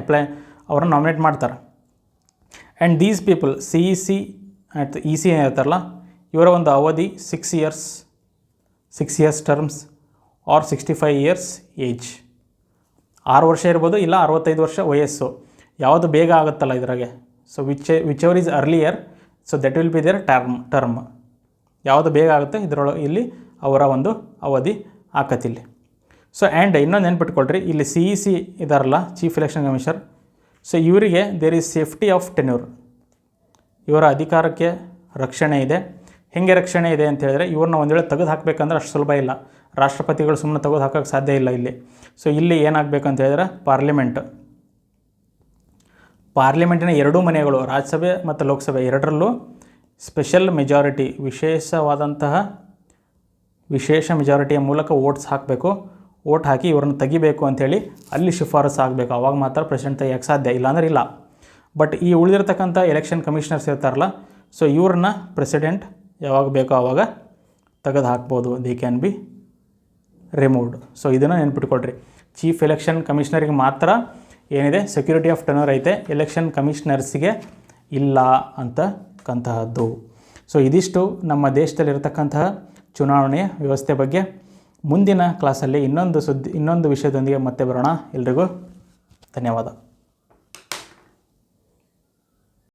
ಅವ್ರನ್ನ ನಾಮಿನೇಟ್ ಮಾಡ್ತಾರೆ. ಆ್ಯಂಡ್ ದೀಸ್ ಪೀಪಲ್ CEC ಮತ್ತು EC ಏನಿರ್ತಾರಲ್ಲ ಇವರ ಒಂದು ಅವಧಿ 6 years terms are 65 years age. 6 ವರ್ಷ ಇರ್ಬೋದು, ಇಲ್ಲ 65 ವರ್ಷ ವಯಸ್ಸು. ಯಾವುದು ಬೇಗ ಆಗುತ್ತಲ್ಲ ಇದ್ರಾಗೆ, so whichever is earlier, so that will be their term. ಯಾವುದು ಬೇಗ ಆಗುತ್ತೆ ಇದರೊಳಗೆ ಇಲ್ಲಿ ಅವರ ಒಂದು ಅವಧಿ ಆಕತಿಲ್ಲಿ. ಸೊ ಆ್ಯಂಡ್ ಇನ್ನೊಂದು ನೆನ್ಪಿಟ್ಕೊಳ್ರಿ, ಇಲ್ಲಿ CEC ಇದಾರಲ್ಲ ಚೀಫ್ ಎಲೆಕ್ಷನ್ ಕಮಿಷನರ್, ಸೊ ಇವರಿಗೆ there is safety of tenure. ಇವರ ಅಧಿಕಾರಕ್ಕೆ ರಕ್ಷಣೆ ಇದೆ. ಹೇಗೆ ರಕ್ಷಣೆ ಇದೆ ಅಂತ ಹೇಳಿದ್ರೆ ಇವ್ರನ್ನ ಒಂದು ವೇಳೆ ತೆಗೆದು ಹಾಕಬೇಕಂದ್ರೆ ಅಷ್ಟು ಸುಲಭ ಇಲ್ಲ. ರಾಷ್ಟ್ರಪತಿಗಳು ಸುಮ್ಮನೆ ತೆಗೆದು ಹಾಕೋಕ್ಕೆ ಸಾಧ್ಯ ಇಲ್ಲ ಇಲ್ಲಿ. ಸೊ ಇಲ್ಲಿ ಏನಾಗಬೇಕಂತ ಹೇಳಿದ್ರೆ ಪಾರ್ಲಿಮೆಂಟಿನ ಎರಡೂ ಮನೆಗಳು, ರಾಜ್ಯಸಭೆ ಮತ್ತು ಲೋಕಸಭೆ ಎರಡರಲ್ಲೂ ಸ್ಪೆಷಲ್ ಮೆಜಾರಿಟಿ, ವಿಶೇಷ ಮೆಜಾರಿಟಿಯ ಮೂಲಕ ವೋಟ್ಸ್ ಹಾಕಬೇಕು. ವೋಟ್ ಹಾಕಿ ಇವ್ರನ್ನ ತೆಗಿಬೇಕು ಅಂಥೇಳಿ ಅಲ್ಲಿ ಶಿಫಾರಸು ಆಗಬೇಕು. ಆವಾಗ ಮಾತ್ರ ಪ್ರೆಸಿಡೆಂಟ್ ತೆಗಿಯೋಕ್ಕೆ ಸಾಧ್ಯ, ಇಲ್ಲಾಂದ್ರೆ ಇಲ್ಲ. ಬಟ್ ಈ ಉಳಿದಿರ್ತಕ್ಕಂಥ ಎಲೆಕ್ಷನ್ ಕಮಿಷನರ್ಸ್ ಇರ್ತಾರಲ್ಲ, ಸೊ ಇವ್ರನ್ನ ಪ್ರೆಸಿಡೆಂಟ್ ಯಾವಾಗ ಬೇಕೋ ಆವಾಗ ತೆಗೆದು ಹಾಕ್ಬೋದು. They can be removed. So ಇದನ್ನು ನೆನ್ಪಿಟ್ಕೊಳ್ರಿ. ಚೀಫ್ ಎಲೆಕ್ಷನ್ ಕಮಿಷನರಿಗೆ ಮಾತ್ರ ಏನಿದೆ ಸೆಕ್ಯೂರಿಟಿ ಆಫ್ ಟೆನ್ಯೂರ್ ಐತೆ, ಎಲೆಕ್ಷನ್ ಕಮಿಷನರ್ಸಿಗೆ ಇಲ್ಲ ಅಂತಕ್ಕಂತಹದ್ದು. ಸೊ ಇದಿಷ್ಟು ನಮ್ಮ ದೇಶದಲ್ಲಿರತಕ್ಕಂತಹ ಚುನಾವಣೆಯ ವ್ಯವಸ್ಥೆ ಬಗ್ಗೆ. ಮುಂದಿನ ಕ್ಲಾಸಲ್ಲಿ ಇನ್ನೊಂದು ವಿಷಯದೊಂದಿಗೆ ಮತ್ತೆ ಬರೋಣ. ಎಲ್ರಿಗೂ ಧನ್ಯವಾದ.